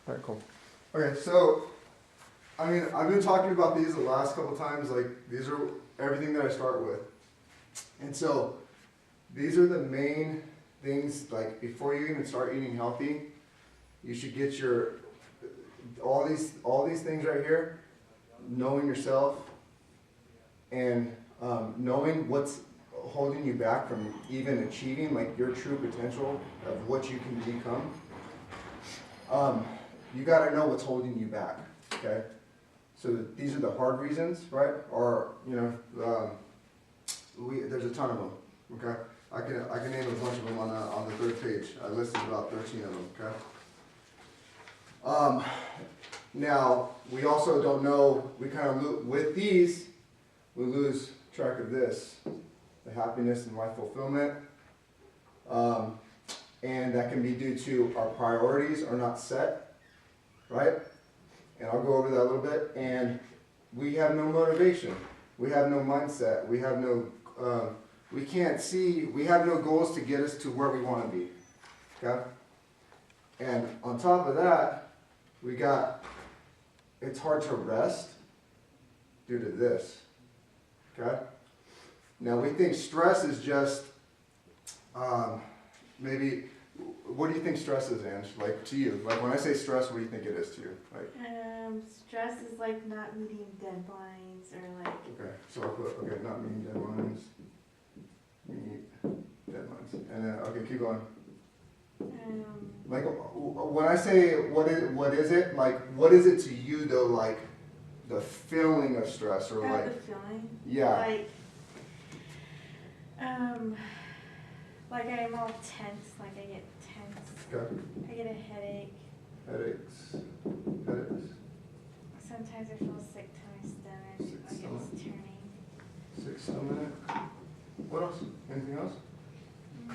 All right, cool. Okay, so, I mean, I've been talking about these the last couple times, like, these are everything that I start with. And so, these are the main things, like, before you even start eating healthy, you should get your, all these things right here, knowing yourself, and knowing what's holding you back from even achieving, like, your true potential of what you can become. You gotta know what's holding you back, okay? So these are the hard reasons, right? Or, you know, there's a ton of them, okay? I can name a bunch of them on the third page. I listed about 13 of them, okay? Now, we also don't know, we kind of, with these, we lose track of this, the happiness and life fulfillment. And that can be due to our priorities are not set, right? And I'll go over that a little bit. And we have no motivation. We have no mindset. We have no, we can't see, we have no goals to get us to where we want to be, okay? And on top of that, we got, it's hard to rest due to this, okay? Now we think stress is just, maybe, what do you think stress is, Ange? Like, to you? Like, when I say stress, what do you think it is to you? Like, stress is like not meeting deadlines or like. Okay, so I'll put, okay, not meeting deadlines. Meet deadlines. And then, okay, keep going. Like, when I say, what is it? Like, what is it to you, though, like, the feeling of stress or like. The feeling? Yeah. Like I'm all tense, like I get tense. Okay. I get a headache. Headaches. Sometimes I feel sick to my stomach, like it's turning. Sick stomach. What else? Anything else? No.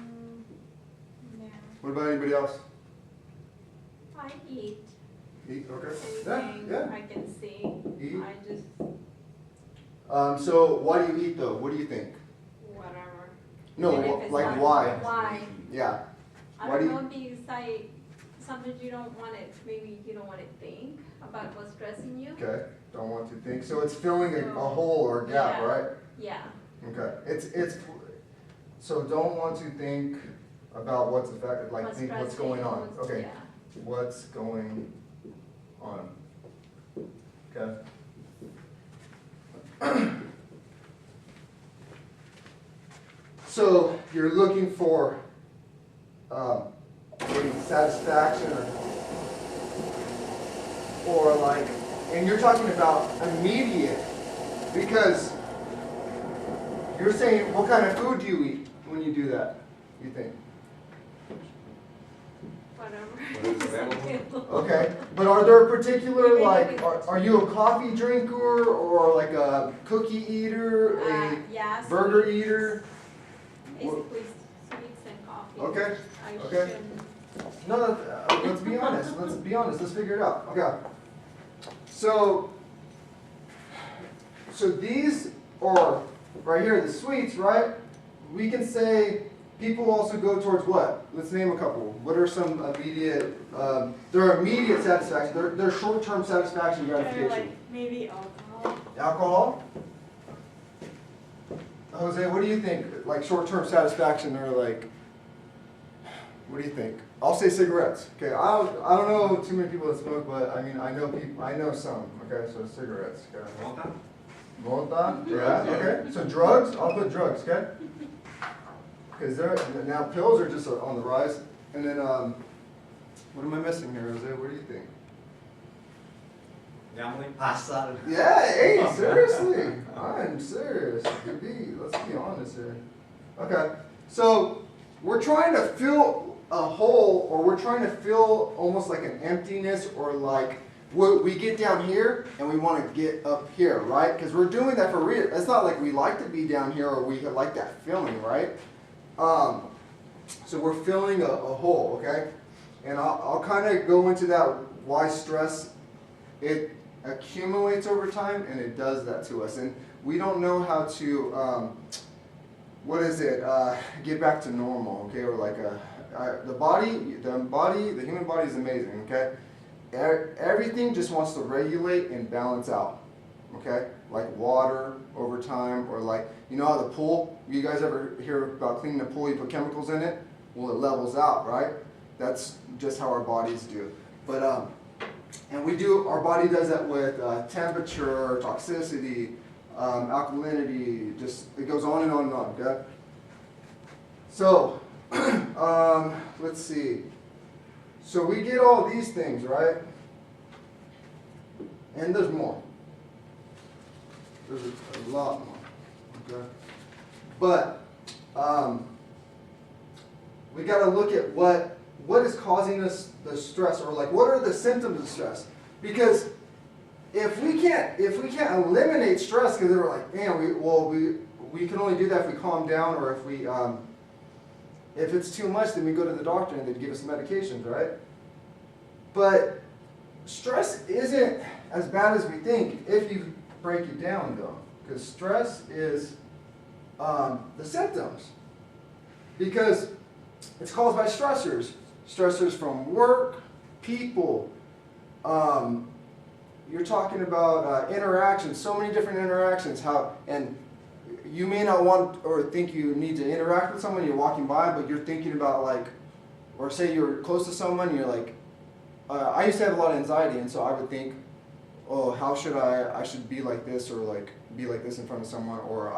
What about anybody else? I eat Eat, okay. anything Yeah. I can see. Eat. I just, So why do you eat though? What do you think? whatever. No, Even if it's like not- why? Why? Yeah. I Why do don't you- know, because sometimes you don't want it, maybe you don't want to think about what's stressing you. Okay. Don't want to think. So it's filling a So, hole or a gap, yeah. right? Yeah. Okay. It's so don't want to think about what's affected. Like think what's stressing, going on. Okay. Yeah. What's going on? Okay. So you're looking for getting satisfaction or like, and you're talking about immediate because you're saying what kind of food do you eat when you do that? You think? Whatever. What is available? Okay, but are there particular, Maybe like, we- are you a coffee drinker or like a cookie eater, a Yeah. burger eater? Basically sweets and coffee. Okay, I okay. shouldn't. No, let's be honest, let's figure it out, okay. So these are, right here, the sweets, right? We can say people also go towards what? Let's name a couple. What are some immediate, they're immediate satisfaction, they're short-term satisfaction Or gratification. like maybe alcohol. Alcohol? Jose, what do you think? Like short-term satisfaction or like, what do you think? I'll say cigarettes. Okay, I don't know too many people that smoke, but I mean, I know some. Okay, so cigarettes. Okay. Volta? Volta? Yeah, Drugs, yeah. okay. So drugs, I'll put drugs, okay? Because now pills are just on the rise. And then, what am I missing here, Jose? What do you think? Gambling? Pasta? Yeah, hey, seriously. I'm serious. Let's be honest here. Okay, so we're trying to fill a hole, or we're trying to fill almost like an emptiness, or like we get down here and we want to get up here, right? Because we're doing that for real. It's not like we like to be down here or we like that feeling, right? So we're filling a hole, okay? And I'll kind of go into that why stress, it accumulates over time and it does that to us. And we don't know how to, get back to normal, okay? Or like the human body is amazing, okay? everything just wants to regulate and balance out, okay? Like water over time, or like, you know how the pool, you guys ever hear about cleaning the pool, you put chemicals in it? Well, it levels out, right? That's just how our bodies do. But, and our body does that with temperature, toxicity, alkalinity, just, it goes on and on and on, okay? So, let's see. So we get all these things, right? And there's more. There's a lot more, okay? But we got to look at what is causing us the stress, or like what are the symptoms of stress? Because if we can't eliminate stress, because they were like, man, we can only do that if we calm down, or if we if it's too much, then we go to the doctor and they give us medications, right? But stress isn't as bad as we think if you break it down, though, because stress is the symptoms, because it's caused by stressors from work, people. You're talking about interactions, so many different interactions. And you may not want or think you need to interact with someone. You're walking by, but you're thinking about like, or say you're close to someone. You're like, I used to have a lot of anxiety, and so I would think, oh, how should I should be like this, or like be like this in front of someone, or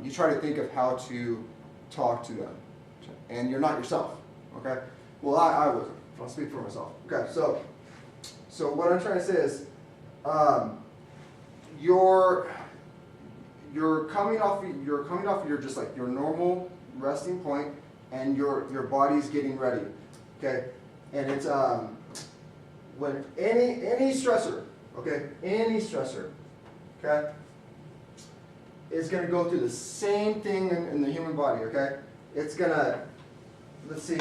you try to think of how to talk to them, and you're not yourself, okay? Well, I wasn't. I'll speak for myself. Okay, so what I'm trying to say is, you're coming off of your just like your normal resting point, and your body's getting ready, okay? And it's when any stressor, okay, is going to go through the same thing in the human body, okay? It's going to, let's see,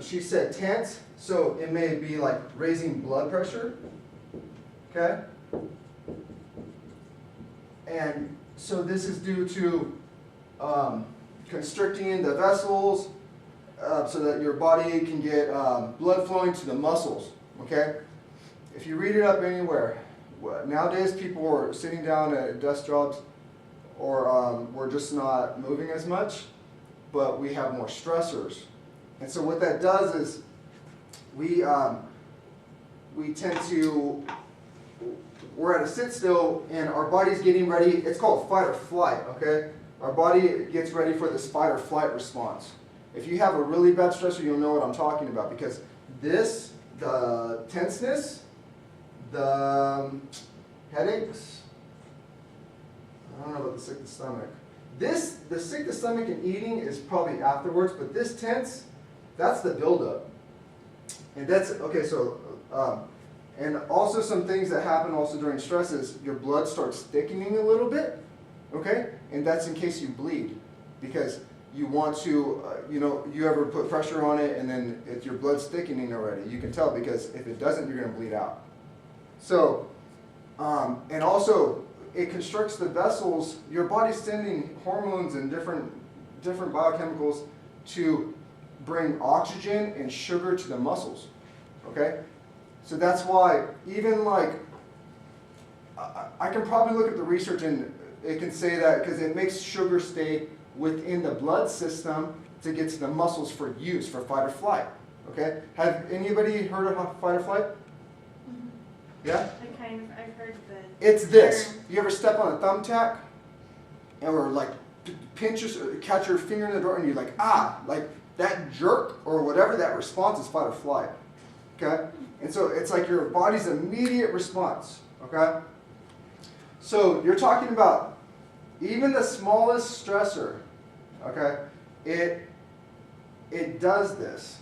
she said tense, so it may be like raising blood pressure, okay? And so this is due to constricting the vessels so that your body can get blood flowing to the muscles, okay? If you read it up anywhere, nowadays people are sitting down at desk jobs, or we're just not moving as much, but we have more stressors. And so what that does is we tend to, we're at a sit still, and our body's getting ready. It's called fight or flight, okay? Our body gets ready for this fight or flight response. If you have a really bad stressor, you'll know what I'm talking about, because the tenseness, the headaches, I don't know about the sick to stomach. The sick to stomach and eating is probably afterwards, but this tense, that's the buildup. And that's, okay, so, and also some things that happen also during stress is your blood starts thickening a little bit, okay? And that's in case you bleed, because you want to, you ever put pressure on it and then if your blood's thickening already, you can tell, because if it doesn't, you're going to bleed out. So, and also, it constricts the vessels. Your body's sending hormones and different biochemicals to bring oxygen and sugar to the muscles, okay? So that's why, even like, I can probably look at the research and it can say that because it makes sugar stay within the blood system to get to the muscles for use, for fight or flight, okay? Have anybody heard of fight or flight? Mm-hmm. Yeah? I've heard the It's this. term. You ever step on a thumbtack, or like catch your finger in the door, and you're like, ah, like that jerk or whatever that response is fight or flight. Okay? And so it's like your body's immediate response. Okay? So you're talking about even the smallest stressor, okay? It does this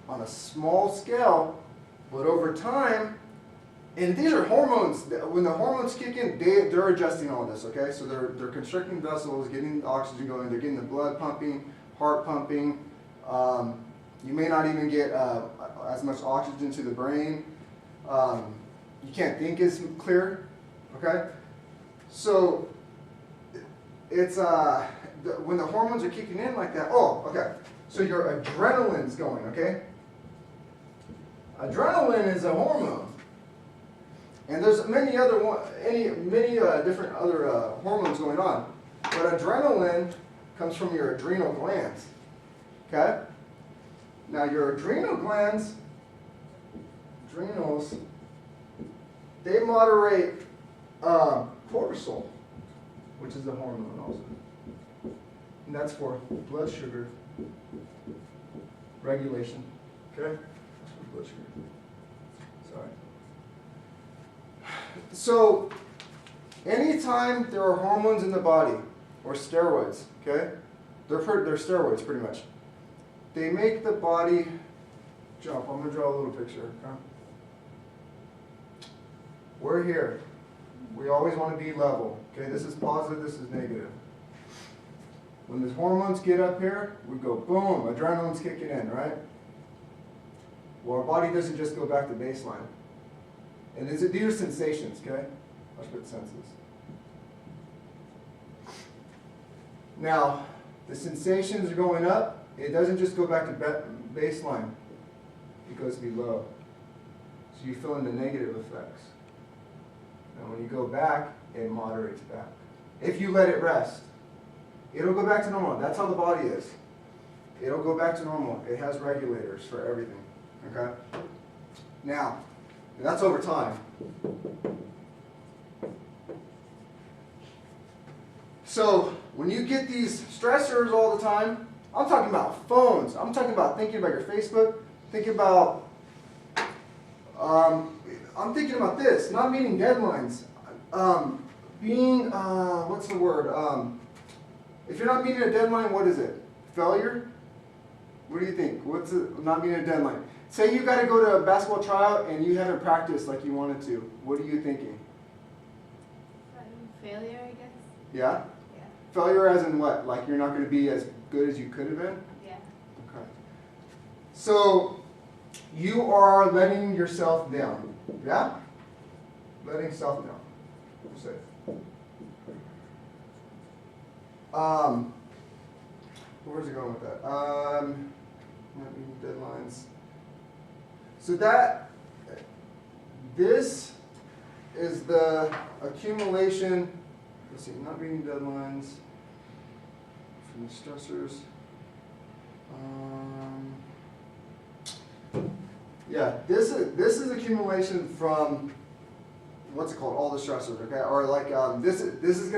on a small scale, but over time. And these are hormones. When the hormones kick in, they're adjusting all this, okay? So they're constricting vessels, getting the oxygen going, they're getting the blood pumping, heart pumping. You may not even get as much oxygen to the brain. You can't think as clear, okay? So it's when the hormones are kicking in like that. Oh, okay. So your adrenaline's going, okay? Adrenaline is a hormone. And there's many different other hormones going on. But adrenaline comes from your adrenal glands. Okay? Now your adrenal glands, adrenals, they moderate cortisol, which is a hormone also. And that's for blood sugar regulation. Okay? That's for blood sugar. Sorry. So, anytime there are hormones in the body, or steroids, okay? They're steroids pretty much. They make the body jump. I'm going to draw a little picture. Okay? We're here. We always want to be level. Okay, this is positive, this is negative. When the hormones get up here, we go boom, adrenaline's kicking in, right? Well, our body doesn't just go back to baseline. And these are sensations, okay? Watch what senses. Now, the sensations are going up. It doesn't just go back to baseline. It goes below. So you're feeling the negative effects. And when you go back, it moderates back. If you let it rest, it'll go back to normal. That's how the body is. It'll go back to normal. It has regulators for everything. Okay? Now, that's over time. So, when you get these stressors all the time, I'm talking about phones. I'm talking about thinking about your Facebook, thinking about, I'm thinking about this, not meeting deadlines. What's the word? If you're not meeting a deadline, what is it? Failure? What do you think? What's not meeting a deadline? Say you got to go to a basketball tryout and you haven't practiced like you wanted to. What are you thinking? Failure, I guess. Yeah? Yeah. Failure as in what? Like you're not going to be as good as you could have been? Yeah. Okay. So, you are letting yourself down. Yeah? Letting self down. We're safe. Where's it going with that? Not meeting deadlines. So this is the accumulation, let's see, not meeting deadlines, from the stressors. Yeah, this is accumulation from, what's it called, all the stressors, okay? Or like, this is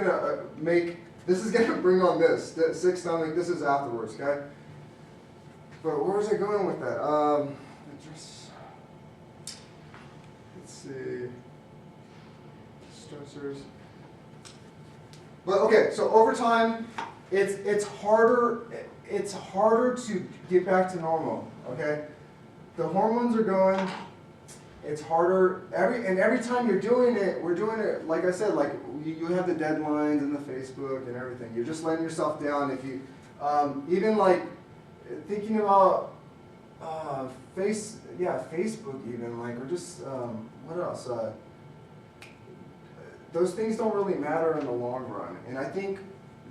gonna bring on this sick stomach, this is afterwards, okay? But where's it going with that? Let's see, stressors. But okay, so over time, it's harder to get back to normal. Okay, the hormones are going. It's harder every time you're doing it. We're doing it like I said. Like you have the deadlines and the Facebook and everything. You're just letting yourself down. If you even like thinking about Facebook even like or just what else? Those things don't really matter in the long run. And I think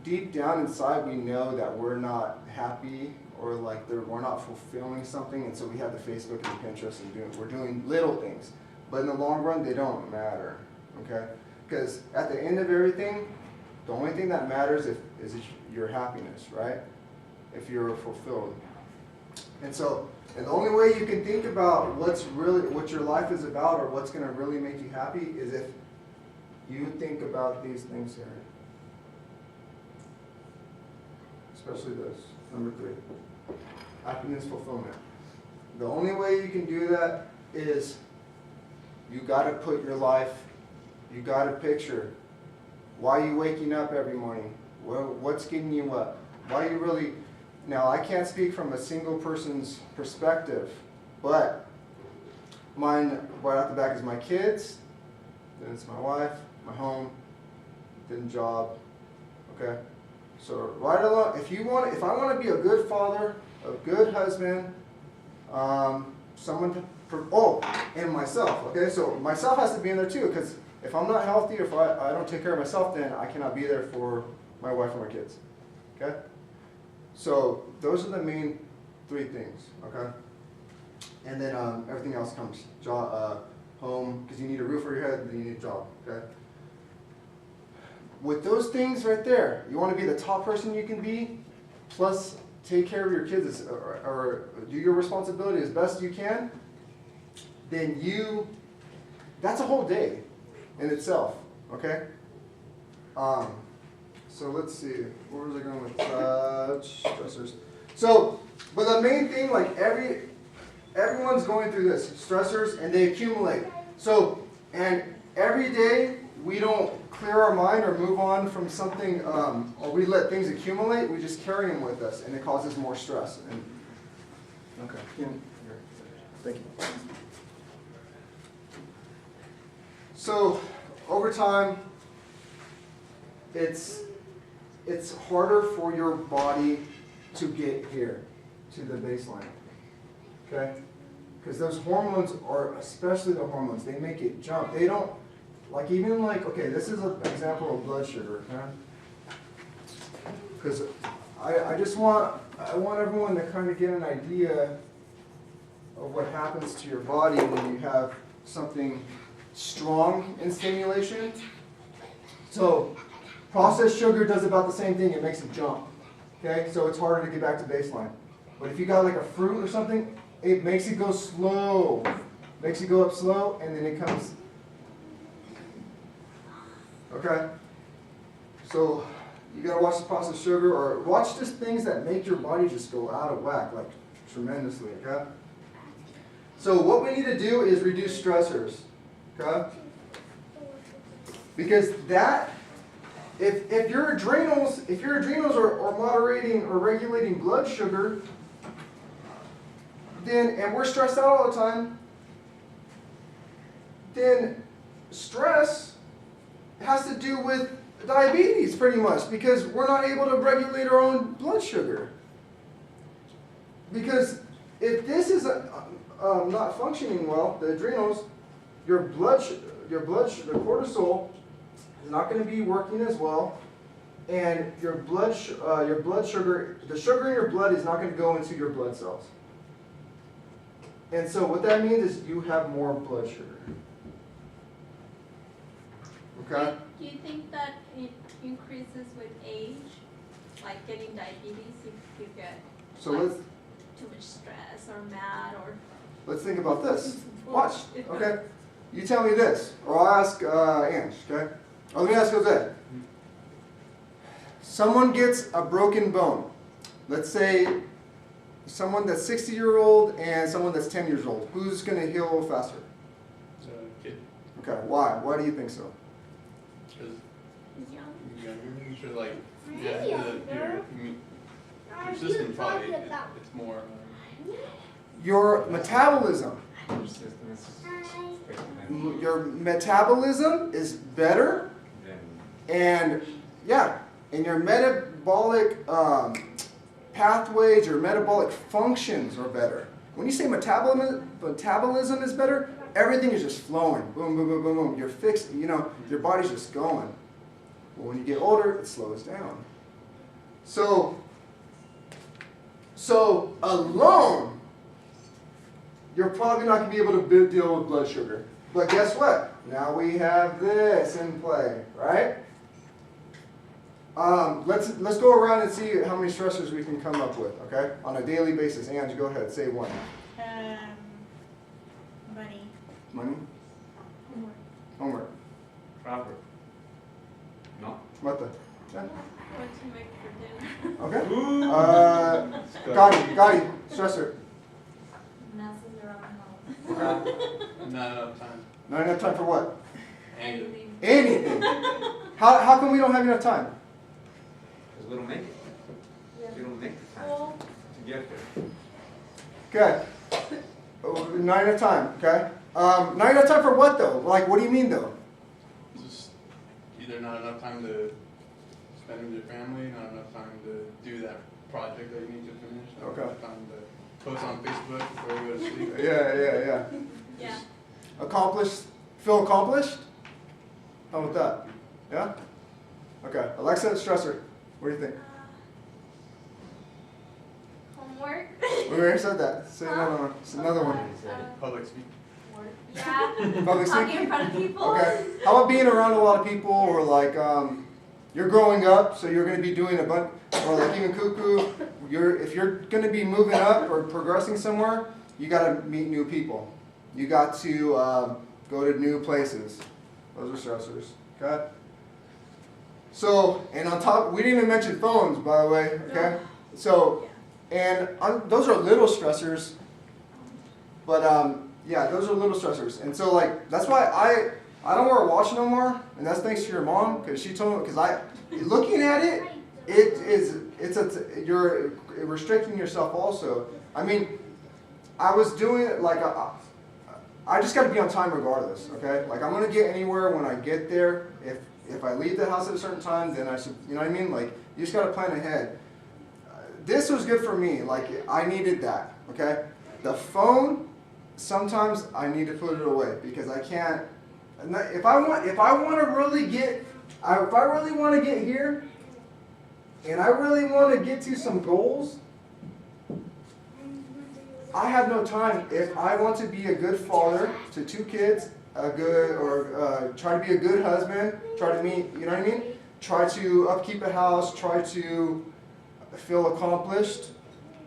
deep down inside we know that we're not happy or like we're not fulfilling something, and so we have the Facebook and the Pinterest and we're doing little things. But in the long run, they don't matter, okay? Because at the end of everything, the only thing that matters is your happiness, right? If you're fulfilled. And so, and the only way you can think about what your life is about or what's going to really make you happy is if you think about these things here. Especially this, number 3. Happiness, fulfillment. The only way you can do that is you got to put your life, you got to picture why are you waking up every morning? What's getting you up? Why are you really... Now, I can't speak from a single person's perspective, but mine right off the back is my kids, then it's my wife, my home, then job, okay? So right along, if I want to be a good father, a good husband, and myself, okay? So myself has to be in there too, because if I'm not healthy, or if I don't take care of myself, then I cannot be there for my wife and my kids, okay? So those are the main 3 things, okay? And then everything else comes, job, home, because you need a roof over your head, then you need a job, okay? With those things right there, you want to be the top person you can be, plus take care of your kids or do your responsibility as best you can, then that's a whole day in itself, okay? So let's see, where was I going with stressors? So, but the main thing, like everyone's going through this, stressors, and they accumulate. So, and every day we don't clear our mind or move on from something, or we let things accumulate, we just carry them with us, and it causes more stress. And, okay, here, thank you. So, over time, it's harder for your body to get here, to the baseline, okay? Because those hormones are, especially the hormones, they make it jump. They don't, like even like, okay, this is an example of blood sugar, okay? Because I want everyone to kind of get an idea of what happens to your body when you have something strong in stimulation. So, processed sugar does about the same thing, it makes it jump. Okay, so it's harder to get back to baseline. But if you got like a fruit or something, it makes it go slow. Makes it go up slow, and then it comes. Okay? So you gotta watch the processed sugar, or watch just things that make your body just go out of whack, like tremendously, okay? So what we need to do is reduce stressors. Okay? Because that, if your adrenals are moderating or regulating blood sugar, then, and we're stressed out all the time, then stress has to do with diabetes pretty much, because we're not able to regulate our own blood sugar. Because if this is not functioning well, the adrenals, the cortisol is not going to be working as well, and your blood sugar, the sugar in your blood is not going to go into your blood cells. And so what that means is you have more blood sugar. Okay? Do you think that it increases with age, like getting diabetes if you get So like, let's too much stress or mad or? let's think about this. Watch. Okay? You tell me this, or I'll ask Ange, okay? Or let me ask Jose. Someone gets a broken bone. Let's say someone that's 60-year-old and someone that's 10 years old. Who's going to heal faster? Kid. Okay, why? Why do you think so? Because He's young. younger, so like, yeah, your system probably, it's more, Your metabolism. Your metabolism is better, and yeah, and your metabolic pathways, your metabolic functions are better. When you say metabolism is better, everything is just flowing. Boom, boom, boom, boom, boom. You're fixed, you know, your body's just going. But when you get older, it slows down. So alone, you're probably not going to be able to deal with blood sugar. But guess what? Now we have this in play, right? Let's go around and see how many stressors we can come up with, okay? On a daily basis. Ange, go ahead, say one. Money. Money? Homework. Homework. Proper. No. What the? Yeah. What to make for dinner. Okay. Gotti, stressor. Messes around the house. not enough time. Not enough time for what? Anything. Anything. How come we don't have enough time? Because we don't make it. Yeah. We don't make the time Well, to get there. Okay. Not enough time, okay? Not enough time for what though? Like, what do you mean though? Just either not enough time to spend with your family, not enough time to do that project that you need to finish, not Okay. enough time to post on Facebook before you go to sleep. Yeah. yeah. Accomplished, feel accomplished? How about that? Yeah? Okay. Alexa, stressor. What do you think? Homework. We already said that. Say another one. It's another one. Public speaking. Yeah, Public talking speaking? in front of people. Okay. How about being around a lot of people, or like you're growing up, so you're going to be doing a bunch, or like even Cuckoo, if you're going to be moving up or progressing somewhere, you got to meet new people. You got to go to new places. Those are stressors. Okay. So, and on top, we didn't even mention phones, by the way. Okay. So, and those are little stressors, but yeah, those are little stressors. And so like that's why I don't wear a watch no more, and that's thanks to your mom, because she told me, because looking at it, you're restricting yourself also. I mean, I was doing it like I just got to be on time regardless. Okay, like I'm gonna get anywhere when I get there. If I leave the house at a certain time, then I should, you know what I mean? Like you just got to plan ahead. This was good for me. Like I needed that. Okay, the phone. Sometimes I need to put it away because I can't. If I want to really get, if I really want to get here, and I really want to get to some goals, I have no time. If I want to be a good father to 2 kids, try to be a good husband, try to meet, you know what I mean? Try to upkeep a house, try to feel accomplished,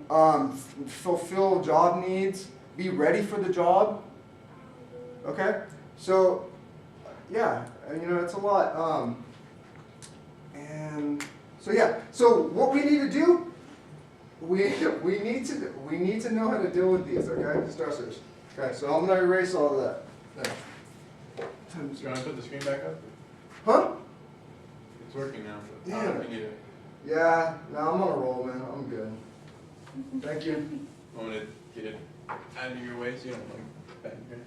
fulfill job needs. Be ready for the job. Okay? So, yeah, it's a lot. And so yeah. So what we need to do, we need to know how to deal with these, okay? Stressors. Okay, so I'm gonna erase all of that. There. Do you want to put the screen back up? Huh? It's working now. But Yeah. I don't know if you need it. Yeah, no, I'm on a roll, man. I'm good. Thank you. I want to get it out of your way so you don't like bang here.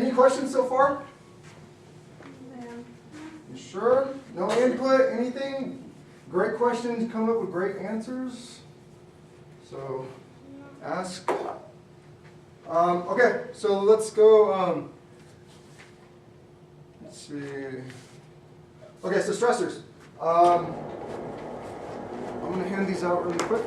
Any questions so far? Yeah. You sure? No input? Anything? Great questions, come up with great answers. So, ask. Okay, so let's go. Let's see. Okay, so stressors. I'm going to hand these out really quick.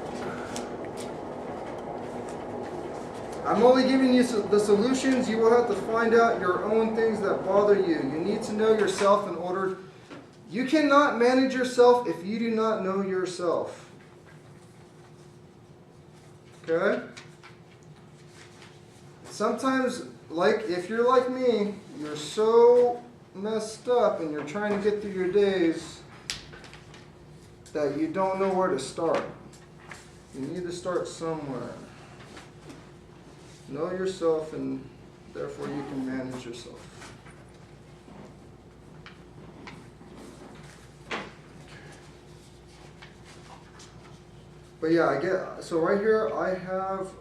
I'm only giving you the solutions. You will have to find out your own things that bother you. You need to know yourself in order. You cannot manage yourself if you do not know yourself. Okay? Sometimes, like if you're like me, you're so messed up and you're trying to get through your days that you don't know where to start. You need to start somewhere. Know yourself, and therefore you can manage yourself. But yeah, so right here I have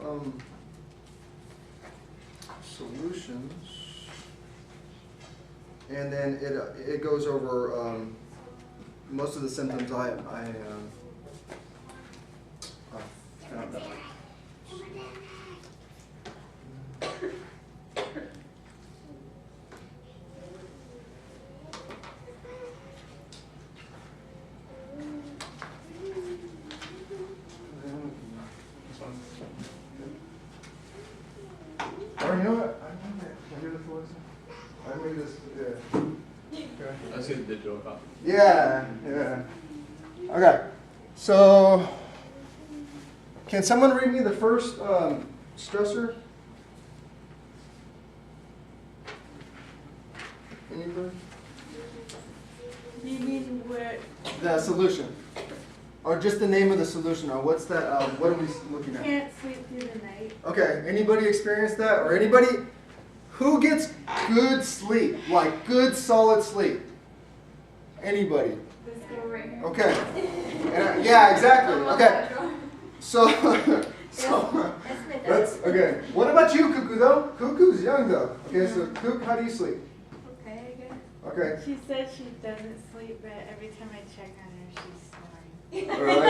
solutions, and then it goes over most of the symptoms I found out. Or you know what? I made this, yeah. Okay. I see the digital copy. Yeah. Okay. So, can someone read me the first stressor? Anybody? You mean where? The solution. Or just the name of the solution, or what's that, what are we looking at? Can't sleep through the night. Okay, anybody experience that? Or anybody who gets good sleep, like good solid sleep? Anybody? This girl right here. Okay. And yeah, exactly. Oh, Okay. God. So, That's my dad. that's, okay. What about you, Cuckoo, though? Cuckoo's young, though. Okay, so Cuckoo, how do you sleep? Okay, I guess. Okay. She said she doesn't sleep, but every time I check on her, she's snoring. Really?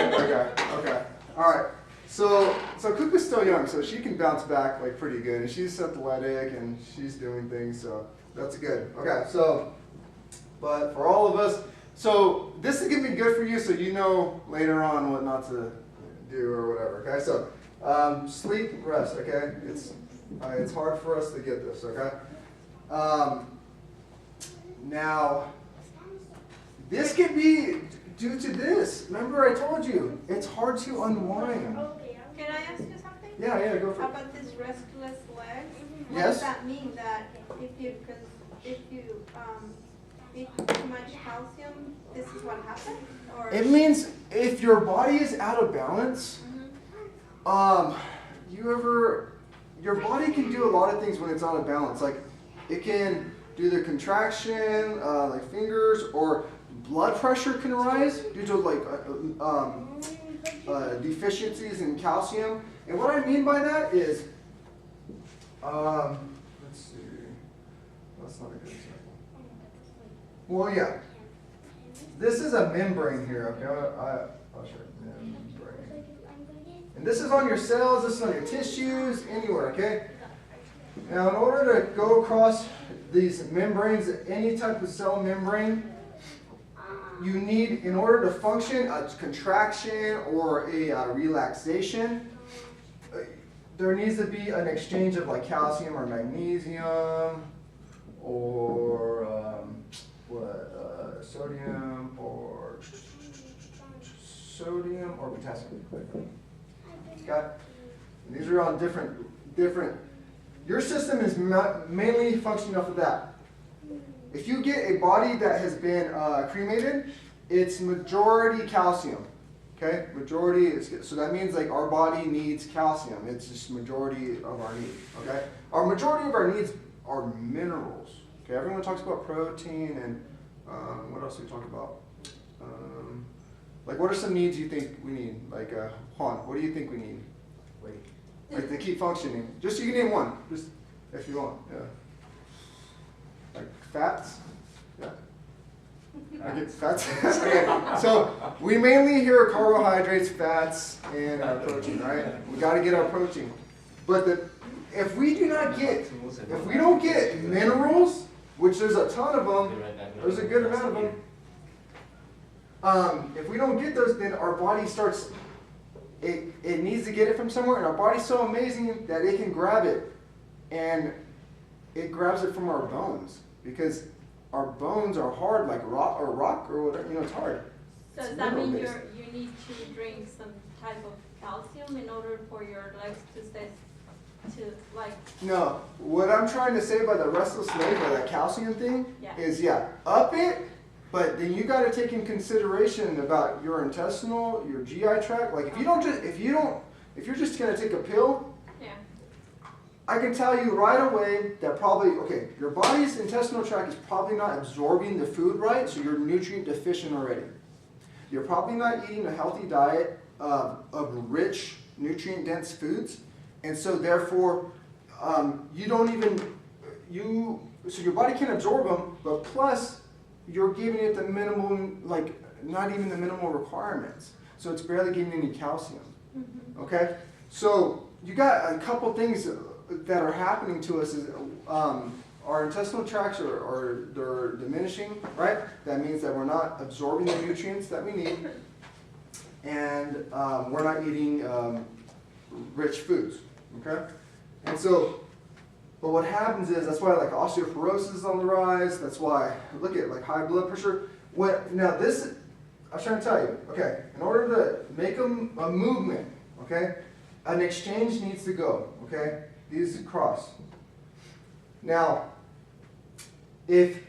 Okay. All right. So Cuckoo's still young, so she can bounce back like pretty good, and she's athletic and she's doing things, so that's good. Okay. So, but for all of us, so this is gonna be good for you, so you know later on what not to do or whatever. Okay. So, sleep, rest. Okay. It's hard for us to get this, okay? Now, this could be due to this. Remember I told you, it's hard to unwind. Can I ask you something? Yeah, go for How it. about this restless legs? What Yes. does that mean? That if you eat too much calcium, this is what happens? Or It means if your body is out of balance, your body can do a lot of things when it's out of balance. Like it can do the contraction, like fingers, or blood pressure can rise due to like deficiencies in calcium. And what I mean by that is, let's see, that's not a good example. Well, yeah, this is a membrane here. Okay, I'll show you membrane. And this is on your cells. This is on your tissues, anywhere. Okay. Now, in order to go across these membranes, any type of cell membrane, you need, in order to function, a contraction or a relaxation. There needs to be an exchange of like calcium or magnesium or sodium or potassium. Okay? And these are on different. Your system is mainly functioning off of that. If you get a body that has been cremated, it's majority calcium. Okay, majority is, so that means like our body needs calcium. It's just majority of our need. Okay, our majority of our needs are minerals. Okay, everyone talks about protein and what else do we talk about? Like what are some needs you think we need? Like Juan, what do you think we need? Wait. Like to keep functioning. Just you can name one, just if you want. Yeah. Like fats. Yeah. I get fats. So we mainly hear carbohydrates, fats, and protein, right? We got to get our protein. But if we don't get minerals, which there's a ton of them, there's a good amount of them. If we don't get those, then our body starts. It needs to get it from somewhere, and our body's so amazing that it can grab it, and it grabs it from our bones because our bones are hard, like rock or whatever. You know, it's hard. So does that mean you need to drink some type of calcium in order for your legs to stay like? No, what I'm trying to say by the restless leg, by that calcium thing, is up it, but then you got to take in consideration about your intestinal, your GI tract. Like if you're just gonna take a pill. I can tell you right away that your body's intestinal tract is probably not absorbing the food right, so you're nutrient deficient already. You're probably not eating a healthy diet of rich, nutrient-dense foods, and so therefore, so your body can absorb them, but plus, you're giving it the minimum, like not even the minimal requirements. So it's barely getting any calcium, okay? So you got a couple things that are happening to us is our intestinal tracts they're diminishing, right? That means that we're not absorbing the nutrients that we need, and we're not eating rich foods, okay? And so, but what happens is that's why like osteoporosis is on the rise. That's why look at like high blood pressure. Now this, I was trying to tell you. Okay, in order to make a movement, okay, an exchange needs to go. Okay. These cross. Now, if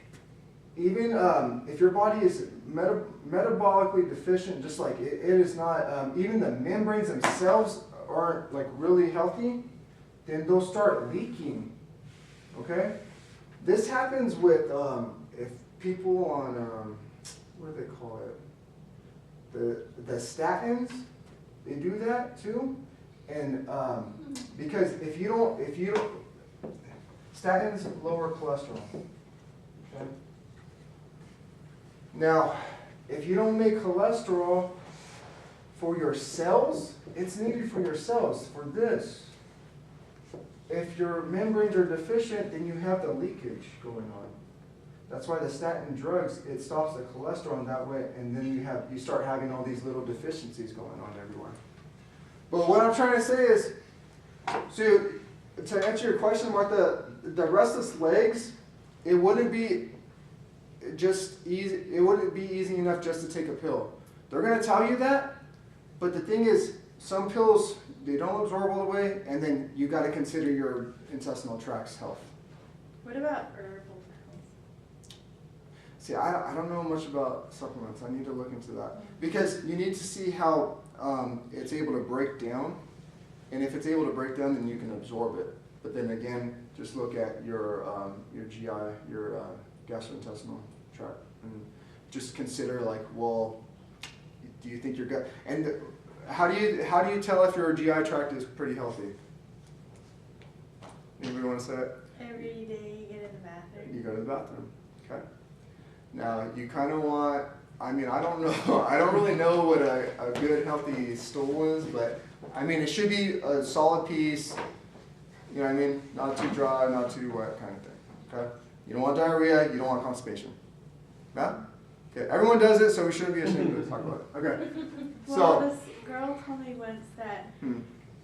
your body is metabolically deficient, just like it is not, even the membranes themselves aren't like really healthy, then they'll start leaking. Okay, this happens with if people on what do they call it? The statins, they do that too. And because if you don't, statins lower cholesterol. Okay? Now, if you don't make cholesterol for your cells, it's needed for your cells for this. If your membranes are deficient, then you have the leakage going on. That's why the statin drugs, it stops the cholesterol in that way, and then you start having all these little deficiencies going on everywhere. But what I'm trying to say is, so to answer your question, Martha, the restless legs, it wouldn't be just easy. It wouldn't be easy enough just to take a pill. They're gonna tell you that, but the thing is, some pills they don't absorb all the way, and then you got to consider your intestinal tract's health. What about herbal pills? See, I don't know much about supplements. I need to look into that because you need to see how it's able to break down, and if it's able to break down, then you can absorb it. But then again, just look at your GI, your gastrointestinal tract, and just consider like, well, do you think your gut and how do you tell if your GI tract is pretty healthy? Anybody want to say it? Every day you get in the bathroom. You go to the bathroom. Okay. Now you kind of want. I mean, I don't know. I don't really know what a good healthy stool is, but I mean, it should be a solid piece. You know what I mean? Not too dry, not too wet, kind of thing. Okay. You don't want diarrhea. You don't want constipation. Yeah. Okay. Everyone does it, so we shouldn't be ashamed to talk about it. Okay. Well, So. this girl told me once that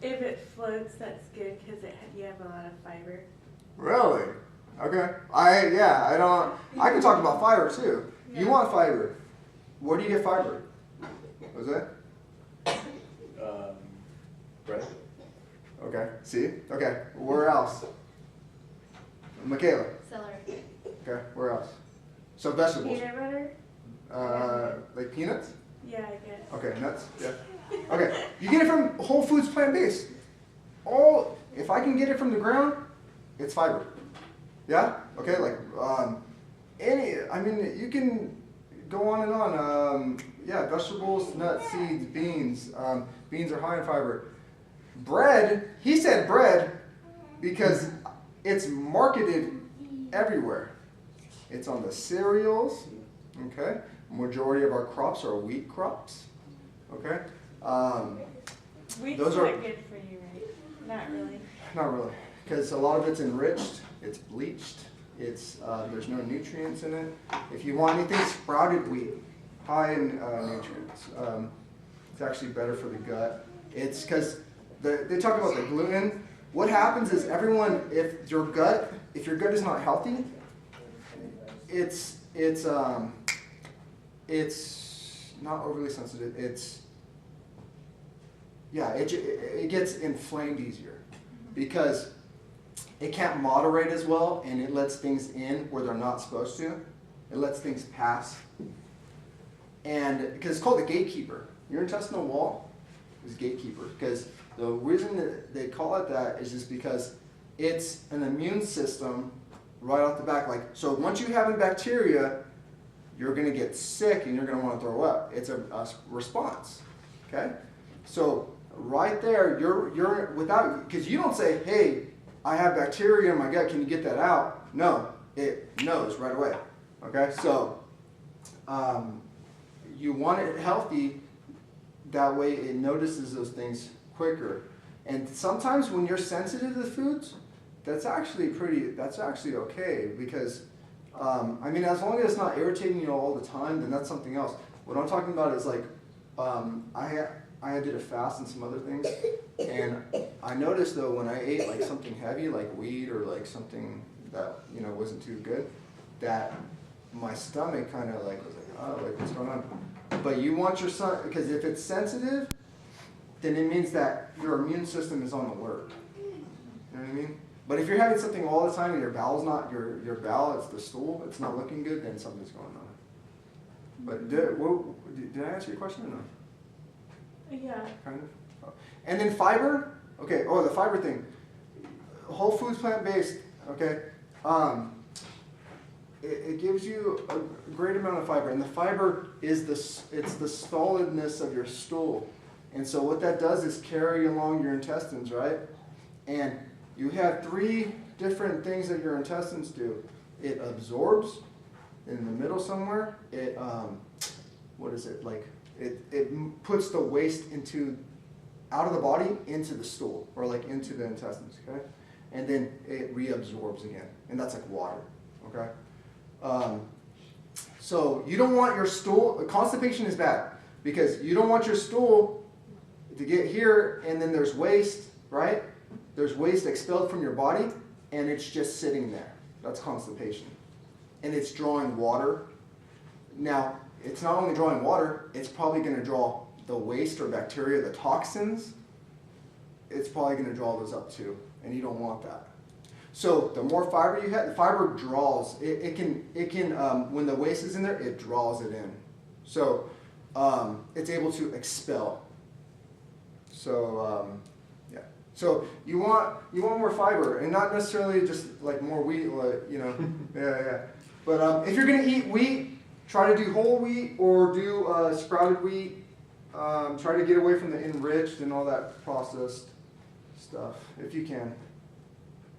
if it floats, that's good because you have a lot of fiber. Really? Okay. I can talk about fiber too. Yeah. You want fiber. Where do you get fiber? What was that? Bread. Okay. See? Okay. Where else? Michaela. Celery. Okay. Where else? So vegetables. Peanut butter? Like peanuts? Yeah, I guess. Okay. Nuts? Yeah. Okay. You get it from Whole Foods plant-based. If I can get it from the ground, it's fiber. Yeah? Okay, like, you can go on and on. Vegetables, nuts, seeds, beans. Beans are high in fiber. Bread, he said bread because it's marketed everywhere. It's on the cereals, okay? Majority of our crops are wheat crops, okay? Wheat's Those not are- good for you, right? Not really. Not really, because a lot of it's enriched, it's bleached, there's no nutrients in it. If you want anything sprouted wheat, high in nutrients. It's actually better for the gut. It's because they talk about the gluten. What happens is if your gut is not healthy, it's not overly sensitive. It gets inflamed easier because it can't moderate as well, and it lets things in where they're not supposed to. It lets things pass. And because it's called the gatekeeper. Your intestinal wall is gatekeeper. Because the reason that they call it that is just because it's an immune system right off the back. Like, so once you have a bacteria, you're going to get sick and you're going to want to throw up. It's a response. Okay? So right there, you're without, because you don't say, hey, I have bacteria in my gut, can you get that out? No, it knows right away. Okay, so you want it healthy, that way it notices those things quicker. And sometimes when you're sensitive to foods, that's actually okay, because as long as it's not irritating you all the time, then that's something else. What I'm talking about is like, I did a fast and some other things, and I noticed though when I ate like something heavy, like wheat or like something that wasn't too good, that my stomach kind of like was like, oh, like what's going on? But you want your son, because if it's sensitive, then it means that your immune system is on alert. You know what I mean? But if you're having something all the time and your bowel's not your bowel, it's the stool, it's not looking good, then something's going on. But did I answer your question or no? Yeah. Kind of. And then fiber. Okay. Oh, the fiber thing. Whole Foods plant-based. Okay. It gives you a great amount of fiber, and the fiber is the solidness of your stool, and so what that does is carry along your intestines, right? And you have 3 different things that your intestines do. It absorbs in the middle somewhere. It It puts the waste out of the body into the stool, or like into the intestines, okay? And then it reabsorbs again, and that's like water, okay? So you don't want your stool, constipation is bad, because you don't want your stool to get here, and then there's waste, right? there's waste expelled from your body, and it's just sitting there. That's constipation. And it's drawing water. Now, it's not only drawing water, it's probably going to draw the waste or bacteria, the toxins. It's probably going to draw those up too, and you don't want that. So the more fiber you have, the fiber draws. It can when the waste is in there, it draws it in. So it's able to expel. So yeah. So you want more fiber, and not necessarily just like more wheat, like, you know. Yeah. But if you're gonna eat wheat, try to do whole wheat or do sprouted wheat. Try to get away from the enriched and all that processed stuff if you can.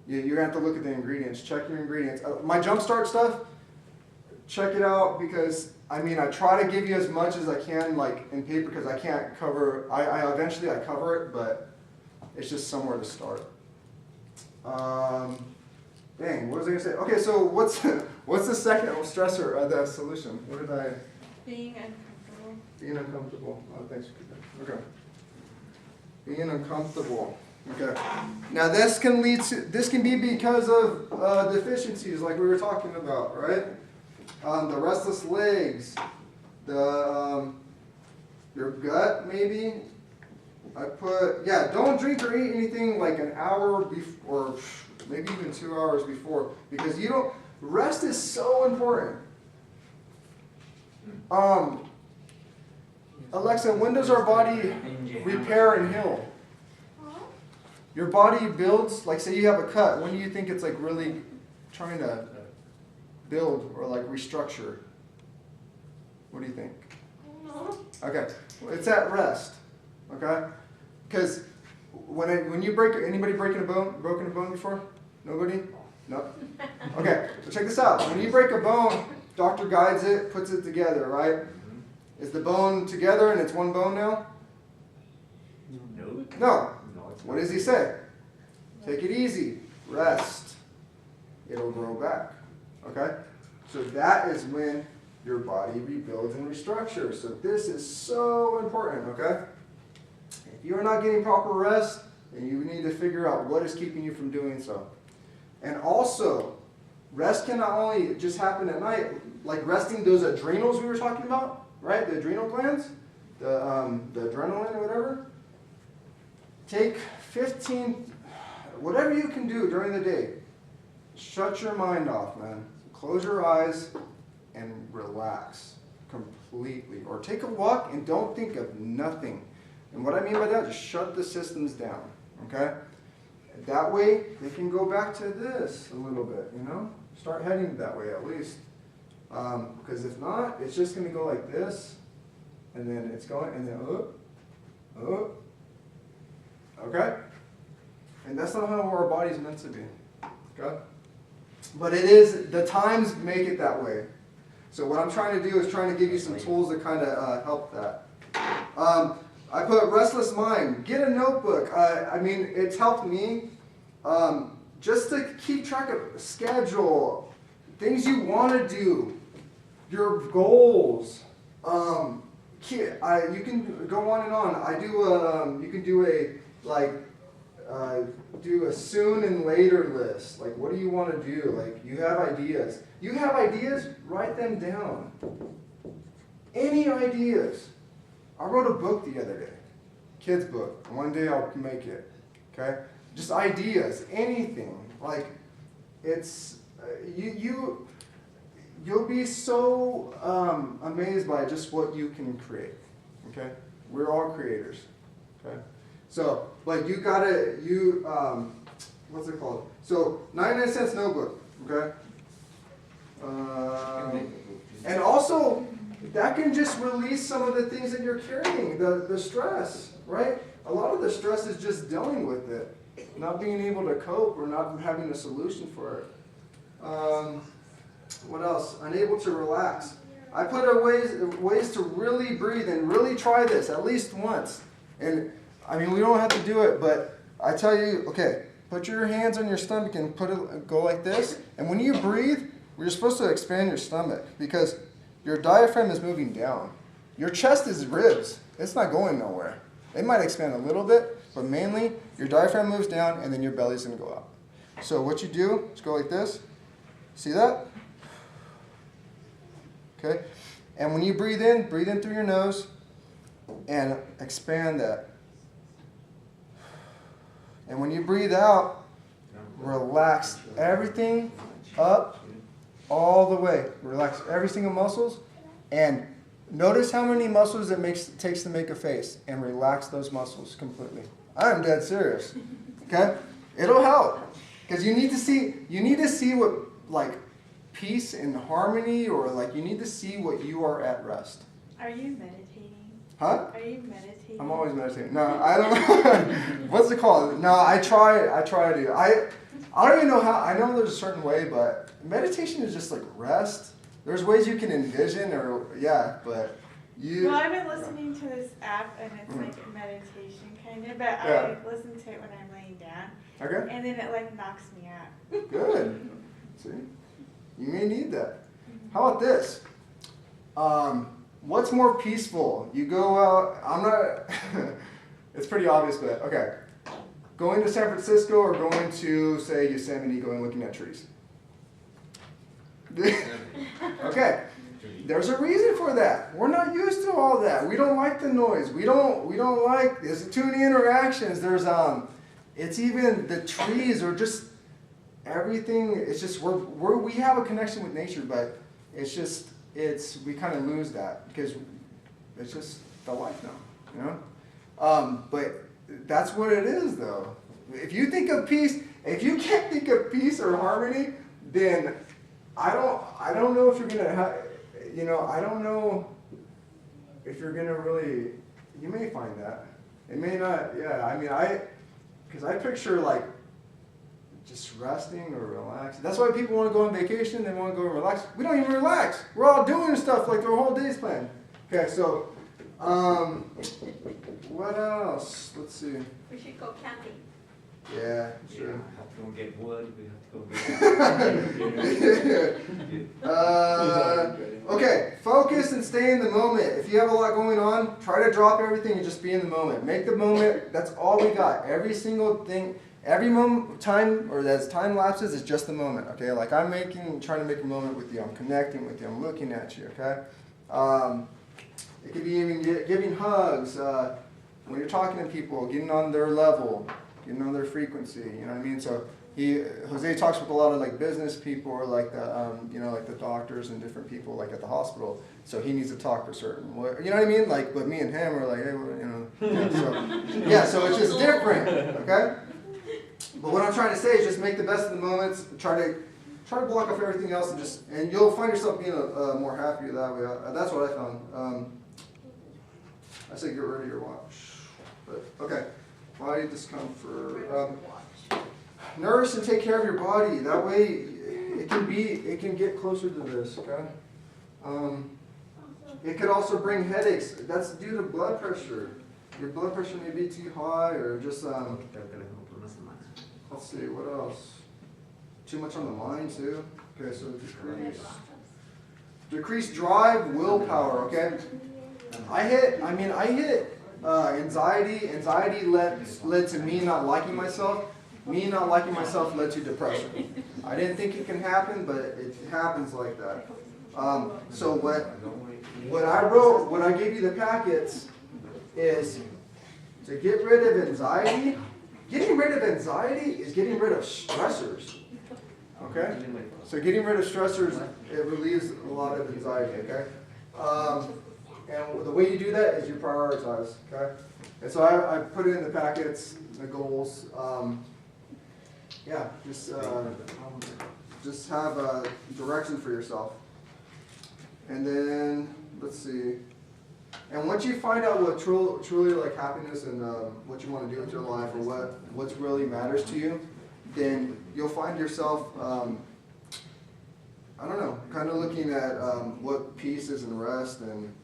You're gonna have to look at the ingredients. Check your ingredients. My Jumpstart stuff, check it out, because I mean, I try to give you as much as I can, like in paper, because I can't cover. I eventually cover it, but it's just somewhere to start. Dang, what was I gonna say? Okay, so what's the second stressor of that solution? What did I? Being uncomfortable. Being uncomfortable. Oh, thanks. Okay. Being uncomfortable. Okay. Now this can be because of deficiencies, like we were talking about, right? The restless legs, your gut maybe. Don't drink or eat anything like an hour before, or maybe even 2 hours before, because rest is so important. Alexa, when does our body repair and heal? Your body builds, like say you have a cut, when do you think it's like really trying to build or like restructure? What do you think? Okay, well, it's at rest. Okay, because when you anybody broken a bone before? Nobody? No. Okay, so check this out. When you break a bone, doctor guides it, puts it together, right? Is the bone together and it's one bone now? No. What does he say? Take it easy. Rest. It'll grow back. Okay? So that is when your body rebuilds and restructures. So this is so important, okay? If you are not getting proper rest, then you need to figure out what is keeping you from doing so. And also, rest can not only just happen at night, like resting those adrenals we were talking about, right? The adrenal glands, the adrenaline or whatever. Take 15, whatever you can do during the day. Shut your mind off, man. Close your eyes and relax completely. Or take a walk and don't think of nothing. And what I mean by that, just shut the systems down, okay? That way, they can go back to this a little bit, you know? Start heading that way at least. Because if not, it's just going to go like this, and then it's going, and then okay? And that's not how our body's meant to be, okay? But it is, the times make it that way. So what I'm trying to do is trying to give you some tools that kind of help that. I put restless mind. Get a notebook. I mean, it's helped me just to keep track of schedule, things you want to do, your goals. You can go on and on. You can do a soon and later list. Like, what do you want to do? Like, you have ideas. You have ideas, write them down. Any ideas. I wrote a book the other day, kids book. One day I'll make it, okay? Just ideas, anything. Like, it's, you'll be so amazed by just what you can create, okay? We're all creators, okay? So, but you gotta, what's it called? So, 99 cents notebook, okay? And also, that can just release some of the things that you're carrying, the stress, right? A lot of the stress is just dealing with it, not being able to cope or not having a solution for it. What else? Unable to relax. I put ways to really breathe and really try this at least once. And I mean, we don't have to do it, but I tell you, okay, put your hands on your stomach and go like this. And when you breathe, you're supposed to expand your stomach because your diaphragm is moving down. Your chest is ribs. It's not going nowhere. They might expand a little bit, but mainly your diaphragm moves down and then your belly's gonna go up. So what you do is go like this. See that? Okay? And when you breathe in through your nose and expand that. And when you breathe out, relax everything up all the way. Relax every single muscles and notice how many muscles it takes to make a face and relax those muscles completely. I'm dead serious. Okay? It'll help. Because you need to see what like peace and harmony, or like you need to see what you are at rest. Are you meditating? Huh? Are you meditating? I'm always meditating. No, I don't know. What's it called? No, I try to. I don't even know how. I know there's a certain way, but meditation is just like rest. There's ways you can envision, or yeah, but you. Well, I've been listening to this app, and it's like meditation kind of, but Yeah. I listen to it when I'm laying down, Okay. and then it like knocks me out. Good. See, you may need that. How about this? What's more peaceful? You go out. I'm not. It's pretty obvious, but okay. Going to San Francisco or going to, say, Yosemite, going looking at trees. Okay. There's a reason for that. We're not used to all that. We don't like the noise. We don't like. There's too many interactions. There's it's even the trees or just everything. It's just we have a connection with nature, but we kind of lose that because it's just the life now, you know. But that's what it is, though. If you think of peace, if you can't think of peace or harmony, then I don't know if you're gonna have. You know, I don't know if you're gonna really. You may find that. It may not. Yeah, I mean, because I picture like just resting or relaxing. That's why people want to go on vacation. They want to go and relax. We don't even relax. We're all doing stuff like their whole day's planned. Okay, so what else? Let's see. We should go camping. Yeah, Yeah, sure. we have to go get wood, we have to go get. Okay, focus and stay in the moment. If you have a lot going on, try to drop everything and just be in the moment. Make the moment, that's all we got. Every single thing, every moment, time, or as time lapses, is just the moment, okay? Like I'm trying to make a moment with you. I'm connecting with you. I'm looking at you, okay? It could be even giving hugs, when you're talking to people, getting on their level, getting on their frequency, you know what I mean? So Jose talks with a lot of like business people or like the like the doctors and different people like at the hospital. So he needs to talk to certain, you know what I mean? Like, but me and him are like, hey, so it's just different, okay? But what I'm trying to say is just make the best of the moments. Try to block off everything else and you'll find yourself being more happier that way. That's what I found. I say get rid of your watch, but okay. Body discomfort. Nourish and take care of your body. That way, it can get closer to this. Okay. It could also bring headaches. That's due to blood pressure. Your blood pressure may be too high, or just let's see what else. Too much on the mind too. Okay, so decrease drive, willpower. Okay. I hit anxiety. Anxiety led to me not liking myself. Me not liking myself led to depression. I didn't think it can happen, but it happens like that. So what I wrote, when I gave you the packets, is to get rid of anxiety. Getting rid of anxiety is getting rid of stressors. Okay? So getting rid of stressors, it relieves a lot of anxiety, okay? And the way you do that is you prioritize, okay? And so I put it in the packets, the goals. Just have a direction for yourself. And then, let's see. And once you find out what truly like happiness and what you want to do with your life or what really matters to you, then you'll find yourself, I don't know, kind of looking at what peace is and rest, and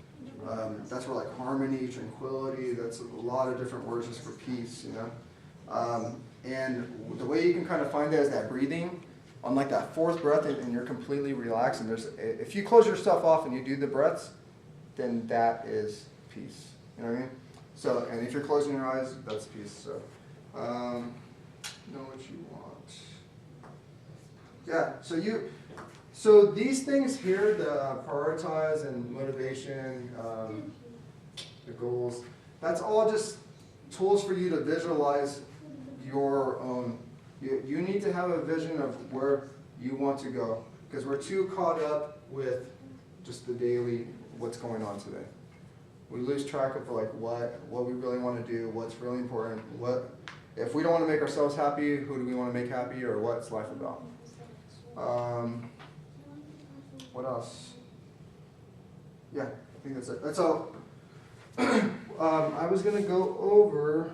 that's where like harmony, tranquility, that's a lot of different words just for peace, you know. And the way you can kind of find that is that breathing on like that fourth breath, and you're completely relaxed. And if you close yourself off and you do the breaths, then that is peace. You know what I mean? So, and if you're closing your eyes, that's peace. So, know what you want. Yeah. So these things here, the prioritize and motivation, the goals, that's all just tools for you to visualize your own. You need to have a vision of where you want to go, because we're too caught up with just the daily, what's going on today. We lose track of like what we really want to do, what's really important, if we don't want to make ourselves happy, who do we want to make happy, or what's life about? What else? Yeah, I think that's it. That's all. I was going to go over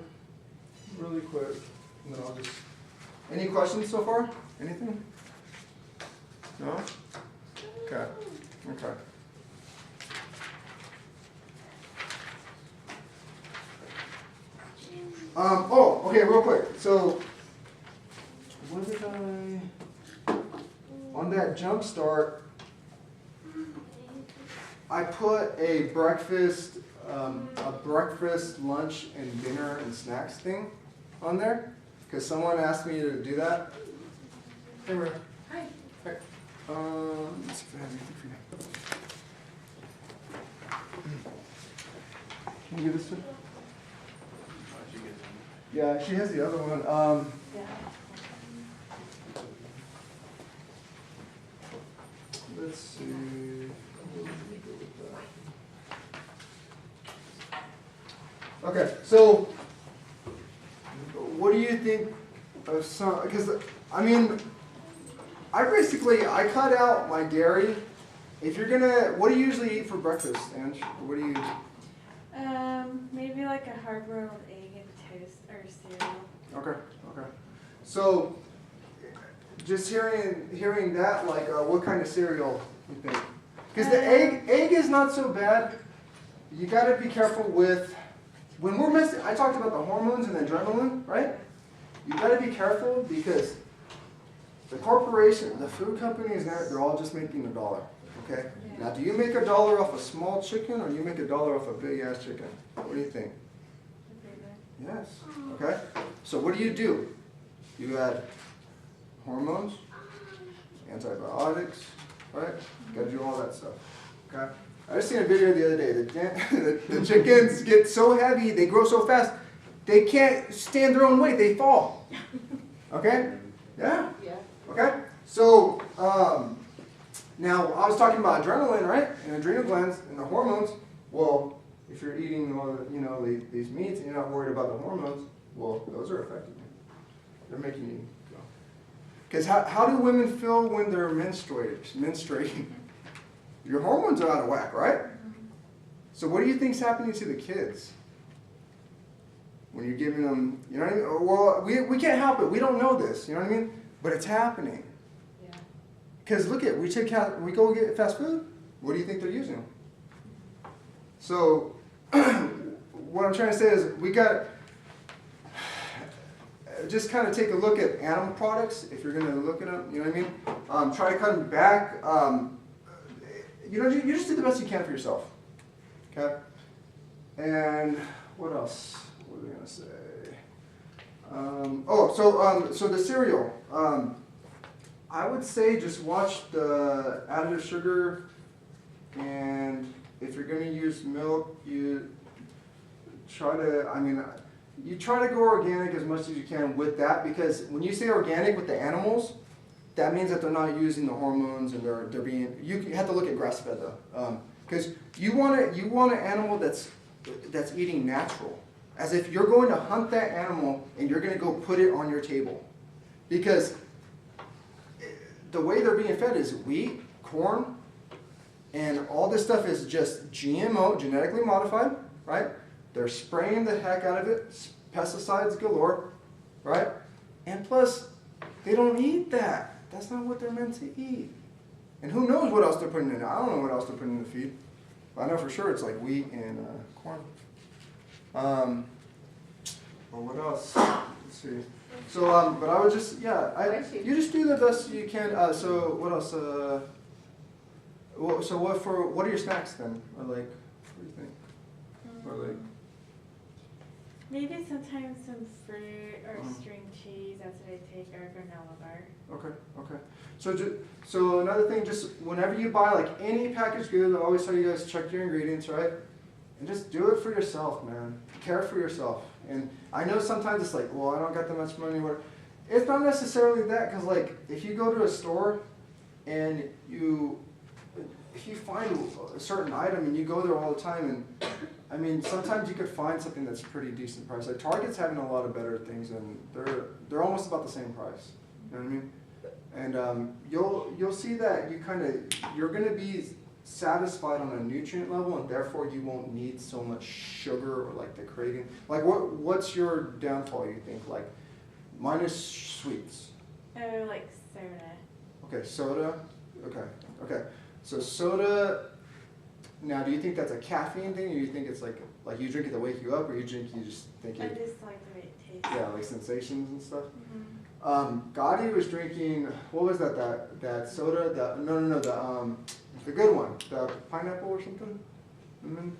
really quick, and then I'll just... Any questions so far? Anything? No? Okay. Okay. Okay, real quick. So, what did on that jump start, I put a breakfast, lunch, and dinner and snacks thing on there, because someone asked me to do that. Hey, Maria. Hi. Hey. Let's see if I have anything for you. Can you give this to her? Yeah, she has the other one. Yeah. Let's see. Okay, so what do you think of some? Because I mean, I cut out my dairy. If you're gonna, what do you usually eat for breakfast, Ange? What do you? Maybe like a hard-boiled egg and toast or cereal. Okay, okay. So, just hearing that, like, what kind of cereal you think? Because the egg is not so bad. You got to be careful with when we're messing. I talked about the hormones and adrenaline, right? You got to be careful because the corporation, the food companies, they're all just making $1. Okay. Yeah. Now, do you make $1 off a small chicken or you make $1 off a big ass chicken? What do you think? Yes. Okay. So what do? You add hormones, antibiotics, right? Got to do all that stuff. Okay. I just seen a video the other day. The chickens get so heavy, they grow so fast, they can't stand their own weight. They fall. Okay. Yeah. Yeah. Okay. So now I was talking about adrenaline, right? And adrenal glands and the hormones. Well, if you're eating all these meats and you're not worried about the hormones, well, those are affecting you. They're making you go. Because how do women feel when they're menstruating? Your hormones are out of whack, right? So what do you think's happening to the kids? When you're giving them, you know what I mean? Well, we can't help it. We don't know this, you know what I mean? But it's happening. Yeah. Because look at, we go get fast food. What do you think they're using? So, what I'm trying to say is we got just kind of take a look at animal products if you're going to look at them. You know what I mean? Try to cut them back. You just do the best you can for yourself. Okay. And what else? What are we going to say? So the cereal. I would say just watch the additive sugar, and if you're going to use milk, you try to go organic as much as you can with that, because when you say organic with the animals, that means that they're not using the hormones and they're being. You have to look at grass fed though, because you want an animal that's eating natural, as if you're going to hunt that animal and you're going to go put it on your table, because the way they're being fed is wheat, corn, and all this stuff is just GMO, genetically modified, right? They're spraying the heck out of it, pesticides galore, right? And plus, they don't eat that. That's not what they're meant to eat. And who knows what else they're putting in? I don't know what else they're putting in the feed. But I know for sure it's like wheat and corn. Well, what else? Let's see. So, but I would just, you just do the best you can. So, what else? What are your snacks then? Or like, what do you think? Or like, Maybe sometimes some fruit or Mhm. string cheese, that's what I take, or granola bar. Okay, okay. So another thing, just whenever you buy like any packaged goods, I always tell you guys check your ingredients, right? And just do it for yourself, man. Care for yourself. And I know sometimes it's like, well, I don't got that much money. What? It's not necessarily that, because like if you go to a store and if you find a certain item and you go there all the time, and I mean sometimes you could find something that's pretty decent price. Like Target's having a lot of better things, and they're almost about the same price. You know what I mean? And you'll see that you're gonna be satisfied on a nutrient level, and therefore you won't need so much sugar or like the craving. Like what's your downfall, you think? Like mine is sweets. Oh, like soda. Okay, soda. Okay. So soda. Now, do you think that's a caffeine thing, or you think it's like you drink it to wake you up, or you just think I it? just like the way it tastes. Yeah, like sensations and stuff. Mhm. Gotti was drinking. What was that? That soda. The good one. The pineapple or something. Mm-hmm.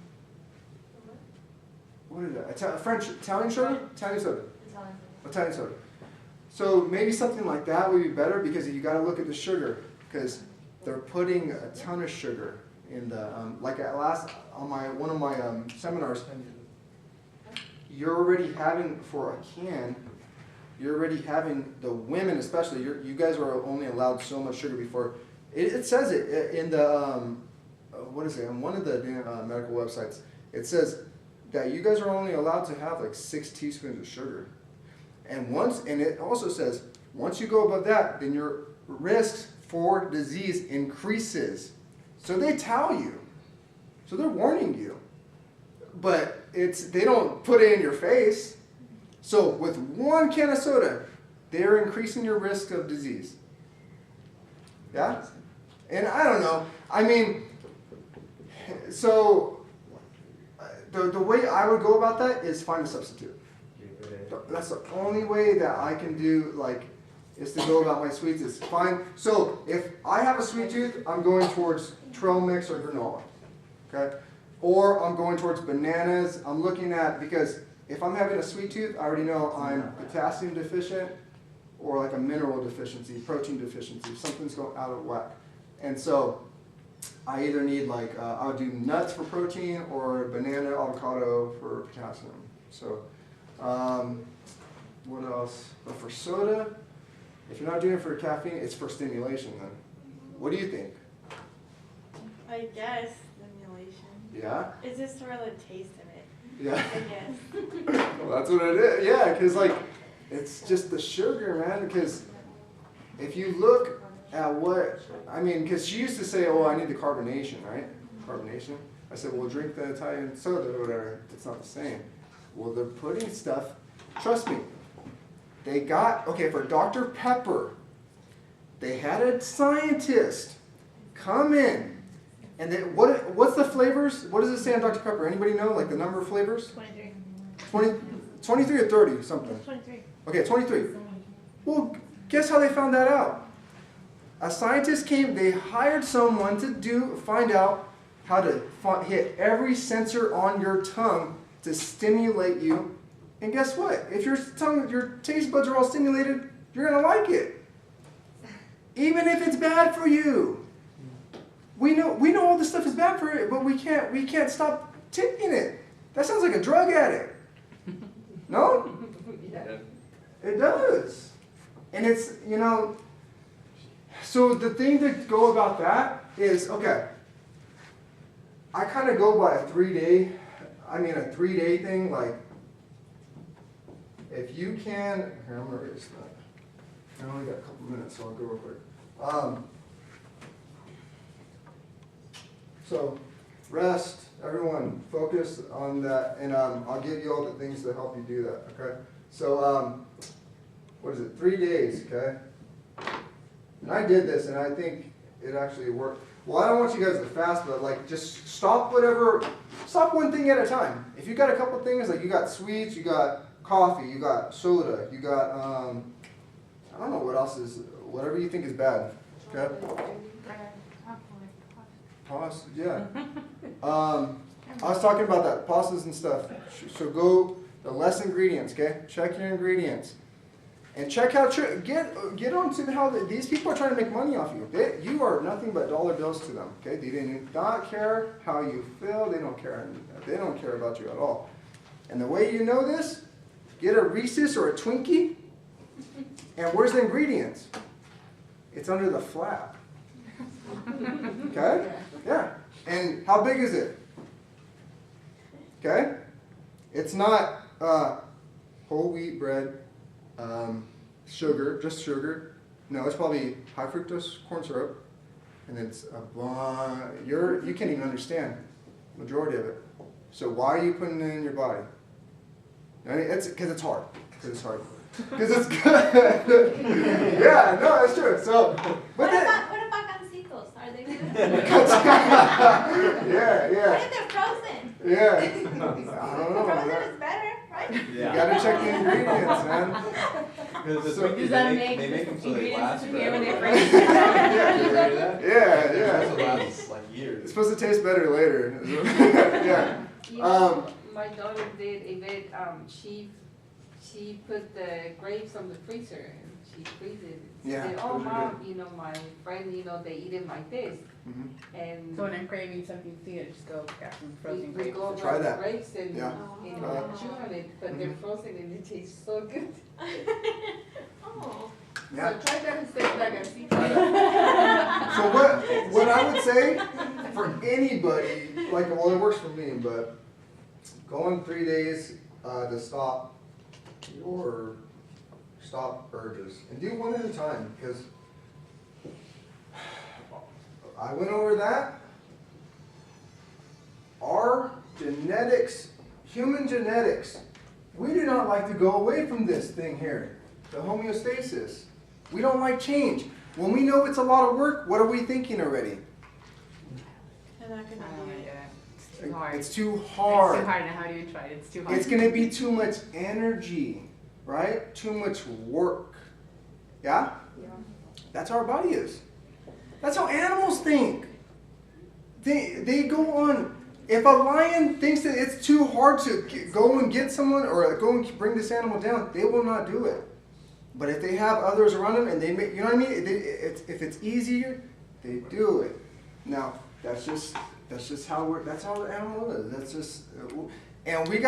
What is that? Italian soda. Italian soda. So maybe something like that would be better, because you got to look at the sugar, because they're putting a ton of sugar in the like at last on one of my seminars. You're already having for a can. You're already having the women, especially. You guys are only allowed so much sugar before. It says it in the what is it on one of the medical websites. It says that you guys are only allowed to have like 6 teaspoons of sugar. And it also says, once you go above that, then your risk for disease increases. So they tell you. So they're warning you. But they don't put it in your face. So with 1 can of soda, they're increasing your risk of disease. Yeah? And I don't know. I mean, so the way I would go about that is find a substitute. That's the only way that I can do, is to go about my sweets is fine. So if I have a sweet tooth, I'm going towards trail mix or granola, okay? Or I'm going towards bananas. I'm looking at, because if I'm having a sweet tooth, I already know I'm potassium deficient or like a mineral deficiency, protein deficiency. Something's going out of whack. And so I either need I'll do nuts for protein or banana, avocado for potassium. So what else? But for soda, if you're not doing it for caffeine, it's for stimulation then. What do you think? I guess stimulation. Yeah? It's just for the taste of it. Yeah. I guess. Well, that's what it is. Yeah, because it's just the sugar, man. Because if you look at because she used to say, oh, I need the carbonation, right? Carbonation. I said, well, drink the Italian soda or whatever. It's not the same. Well, they're putting stuff, trust me, for Dr. Pepper, they had a scientist come in, and what's the flavors? What does it say on Dr. Pepper? Anybody know, the number of flavors? 23. 23 or 30, something? 23. Okay, 23. Well, guess how they found that out? A scientist came, they hired someone to find out how to hit every sensor on your tongue to stimulate you. And guess what? If your taste buds are all stimulated, you're going to like it. Even if it's bad for you. We know all this stuff is bad for it, but we can't stop taking it. That sounds like a drug addict. No? Yeah. It does. And it's, so the thing to go about that is, okay, I kind of go by a 3-day thing, if you can, here, I'm going to erase that. I only got a couple minutes, so I'll go real quick. So, rest, everyone, focus on that, and I'll give you all the things to help you do that, okay? So, what is it, 3 days, okay? And I did this, and I think it actually worked. Well, I don't want you guys to fast, but just stop one thing at a time. If you got a couple things, you got sweets, you got coffee, you got soda, you got, I don't know what else whatever you think is bad, okay? Pasta, yeah. I was talking about that, pastas and stuff. So go the less ingredients, okay? Check your ingredients. And check how, get on to how these people are trying to make money off you. You are nothing but dollar bills to them, okay? They do not care how you feel. They don't care about you at all. And the way you know this, get a Reese's or a Twinkie, and where's the ingredients? It's under the flap. Okay? Yeah. And how big is it? Okay? It's not whole wheat bread, sugar, just sugar. No, it's probably high fructose corn syrup, and it's you can't even understand the majority of it. So why are you putting it in your body? I mean, it's because it's hard. Because it's good. Yeah, no, that's true. So, What about gancitos? Are they good? Yeah. What if they're frozen? Yeah. I don't know. Frozen is better, right? You gotta check the ingredients, man. Because the So- Twinkies, Does that they make make them so they ingredients last disappear when forever. they freeze? You ever heard of that? Yeah. They're supposed to last like It's years. supposed to taste better later. Yeah. You know, my daughter did a bit, she put the grapes on the freezer and she freezed it. She Yeah, said, oh those are mom, my friend, they eat it like this. Mhm. And So when I'm craving something sweet, I just go grab some we frozen we grapes. go Try grab that. the grapes and, Yeah. chew on it, but they're frozen and it tastes so good. Oh. Yeah. So try that instead of like a sea. So what I would say for anybody, like, well, it works for me, but go on 3 days to stop urges and do one at a time, because I went over that. Our genetics, human genetics, we do not like to go away from this thing here, the homeostasis. We don't like change. When we know it's a lot of work, what are we thinking already? I'm not I gonna don't do like it. it. It's too hard. It's too It's hard. too hard. Now how do you try it? It's too hard. It's going to be too much energy, right? Too much work. Yeah? Yeah. That's how our body is. That's how animals think. They go on. If a lion thinks that it's too hard to go and get someone or go and bring this animal down, they will not do it. But if they have others around them and they make, you know what I mean? If it's easier, they do it. Now, that's just how that's how the animal is. That's just, and we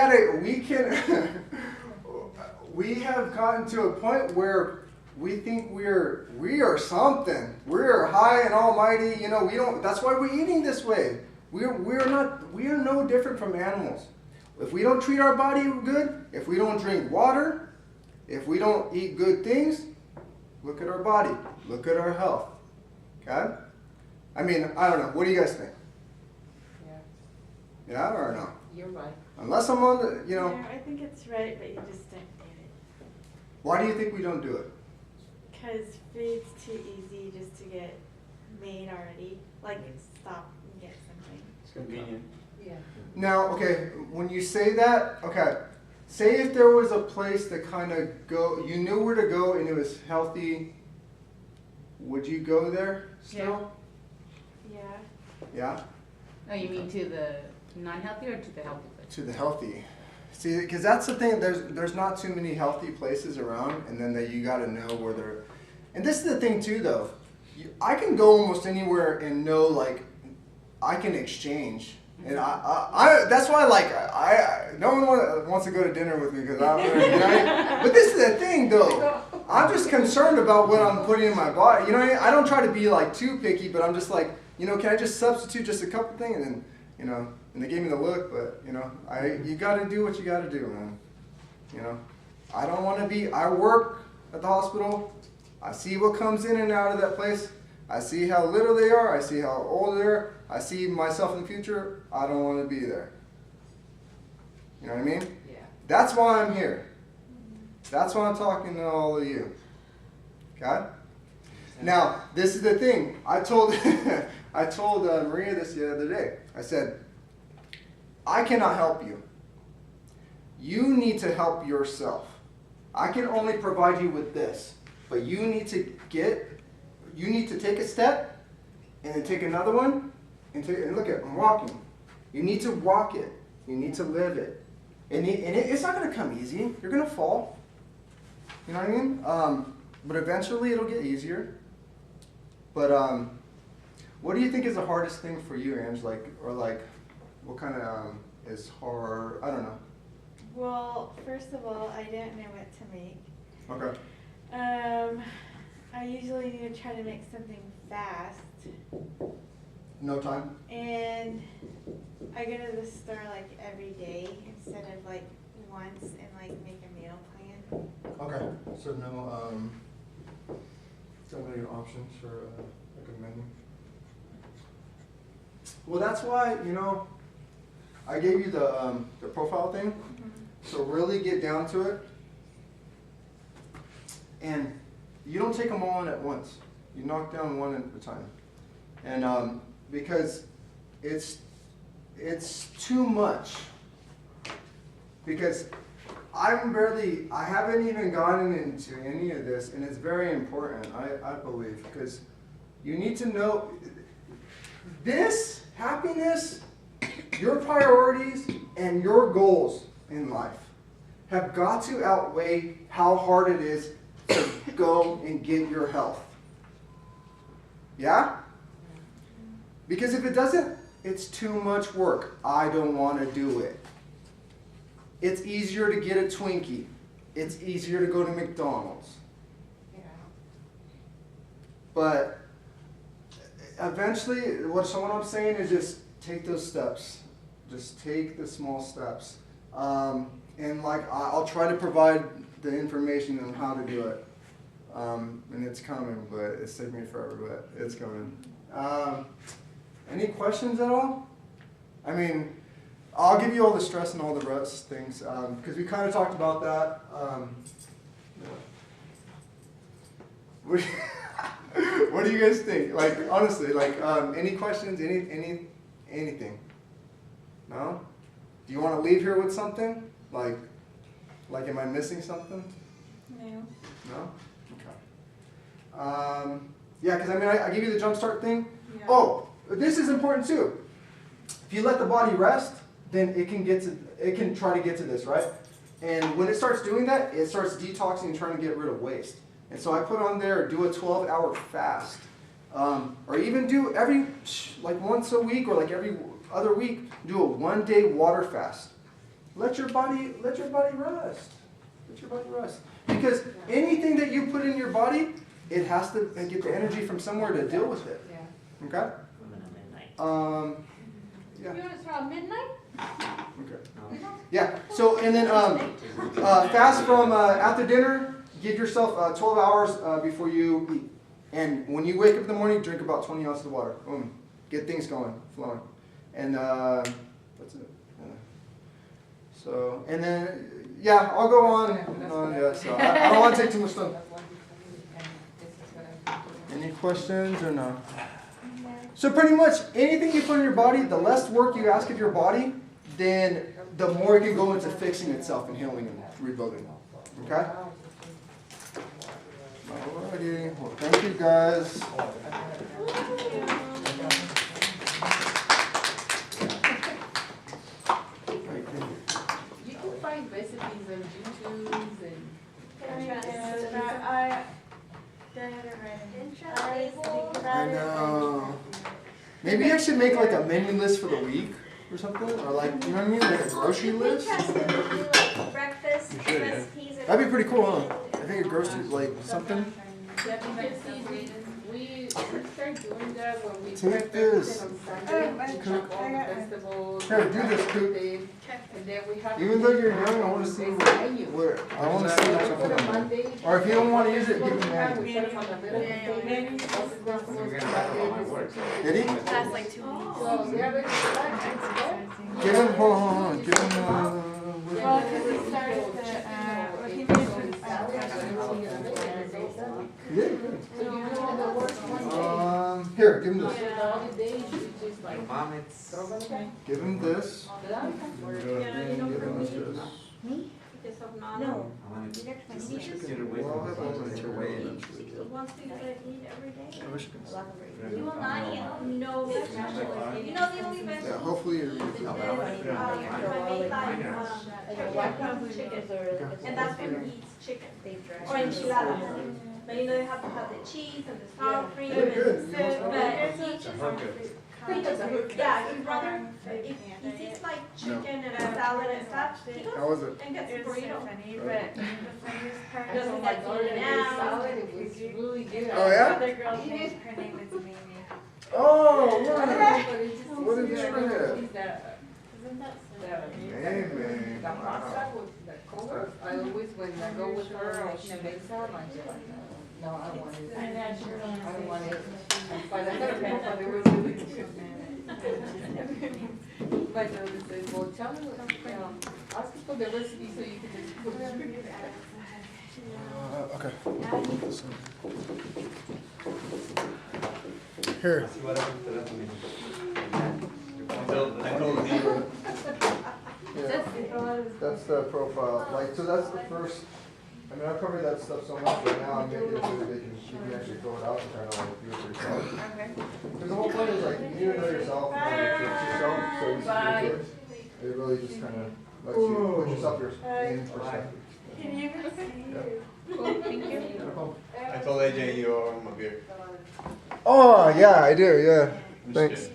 have gotten to a point where we think we are something. We're high and almighty. We don't. That's why we're eating this way. We are no different from animals. If we don't treat our body good, if we don't drink water, if we don't eat good things, look at our body. Look at our health. Okay? I mean, I don't know. What do you guys think? Yeah, Yeah or no? you're right. Unless I'm on the, Yeah, I think it's right, but you just don't do it. why do you think we don't do it? Because food's too easy just to get made already. Like, stop and get something. It's convenient. Yeah. Now, okay, when you say that, okay, say if there was a place to kind of go, you knew where to go and it was healthy, would you go there still? Yeah. Yeah? Oh, you mean to the non-healthy or to the healthy place? To the healthy. See, because that's the thing, there's not too many healthy places around, and then you got to know where they're, and this is the thing too though, I can go almost anywhere and know, like, I can exchange. And I that's why, like, no one wants to go to dinner with me because but this is the thing though. I'm just concerned about what I'm putting in my body. You know what I mean? I don't try to be like too picky, but I'm just like, can I just substitute just a couple things? And then, and they gave me the look, but you got to do what you got to do, man. I don't want to be. I work at the hospital. I see what comes in and out of that place. I see how little they are. I see how old they are. I see myself in the future. I don't want to be there. You know what I mean? Yeah. That's why I'm here. That's why I'm talking to all of you. Okay? Now, this is the thing. I told Maria this the other day. I said, I cannot help you. You need to help yourself. I can only provide you with this. But you need to take a step and then take another one and look at, I'm walking. You need to walk it. You need to live it. And it's not gonna come easy. You're gonna fall. You know what I mean? But eventually it'll get easier. But what do you think is the hardest thing for you, Ange? Like, or like, what kind of is hard? I don't know. Well, first of all, I didn't know what to make. Okay. I usually need to try to make something fast. No time. And I go to the store like every day instead of like once and like make a meal plan. Okay. So no any options for like a menu. Well, that's why, you know, I gave you the profile thing. So really get down to it. And you don't take them all in at once. You knock down one at a time. And because it's too much. Because I haven't even gotten into any of this, and it's very important, I believe, because you need to know this happiness, your priorities, and your goals in life have got to outweigh how hard it is to go and get your health. Yeah? Because if it doesn't, it's too much work. I don't want to do it. It's easier to get a Twinkie. It's easier to go to McDonald's. Yeah. But eventually, what I'm saying is just take those steps. Just take the small steps. And like, I'll try to provide the information on how to do it. And it's coming, but it's taking me forever, but it's coming. Any questions at all? I mean, I'll give you all the stress and all the rest things, because we kind of talked about that. What do you guys think? Like, honestly, like, any questions, anything? No? Do you want to leave here with something? Like, am I missing something? No. No? Okay. Yeah, because I mean, I give you the jumpstart thing. Yeah. Oh, this is important too. If you let the body rest, then it can try to get to this, right? And when it starts doing that, it starts detoxing and trying to get rid of waste. And so I put on there, do a 12-hour fast. Or even do like once a week or like every other week, do a 1-day water fast. Let your body rest. Let your body rest. Because anything that you put in your body, it has to get the energy from somewhere to deal with it. Yeah. Okay? Yeah. You wanna start at midnight? Okay. Yeah. So and then fast from after dinner. Give yourself 12 hours before you eat. And when you wake up in the morning, drink about 20 ounces of water. Boom. Get things going, flowing. And that's it. Yeah. So and then yeah, I'll go on. Yeah. So I don't want to take too much time. Any questions or no? So pretty much anything you put in your body, the less work you ask of your body, then the more it can go into fixing itself and healing and rebuilding. Okay? Alrighty. Well, thank you guys. You can find recipes on YouTube and I done it already. I know. Maybe I should make like a menu list for the week or something, or like, you know what I mean, like a grocery list. Interested to do like breakfast You should, yeah. recipes. That'd be pretty cool, huh? I think a grocery, like something. yeah, because see, we start doing that when we Take cook this. on Sunday. We cook all I the got it. vegetables. Here, do this, Coop. everything, and then we have. Even though you're young, I want to see where I want to see what you put on there. Or if you don't want to use it, give me mine. We put them on the little container, all the vegetables, Did he? That's like 2 weeks. so, yeah, but it's Give him, hold on. Give him, Well, because we started what he mentioned, yeah, good. So you do all the work one day. Here, give him this. And all the days you just like Mom, it's. throw them away. Give him this. Yeah, you know, Give for him me, this. because of Nana. No. I want to You got just 20 get away Well, I'll have all from this. it. Away. The one thing that I eat every day. I wish you could. You will not eat. No vegetables. You know the only Yeah, vegetable. hopefully you're. The I made like chicken, and that's when he eats chicken. Or enchiladas. But you know, they have to have the cheese and the sour cream and the Good. soup, but yeah, he'd rather, if he eats like chicken and a salad and stuff, he How goes was it? and gets a It was so burrito. funny, but the funniest part I told my Doesn't daughter get to eaten make out. salad, it was really good. Oh, yeah? other girl's name, her name is Mimi. Oh, But right. it just What did tastes you good. bring it? Isn't that so? Man. The pasta with the color, I always, when I go with her, she makes that, I'm just like, no, I don't want it. I don't want it. But I got a but they were really good. My daughter says, well, tell me, ask for the recipe so you can just put it in. Okay. Here. I told him. Yeah. That's the profile. Like, so that's the first. I mean, I've covered that stuff so much right now. I'm making it so that you can actually fill it out and kind of like do it for yourself. Okay. Because the whole point is like you need to know yourself, and like, fix yourself, so you can do it. It really just kind of lets you put yourself in perspective. Can you even see you? I told AJ you owe him a beer. Oh yeah, I do. Yeah. I'm just Thanks. kidding.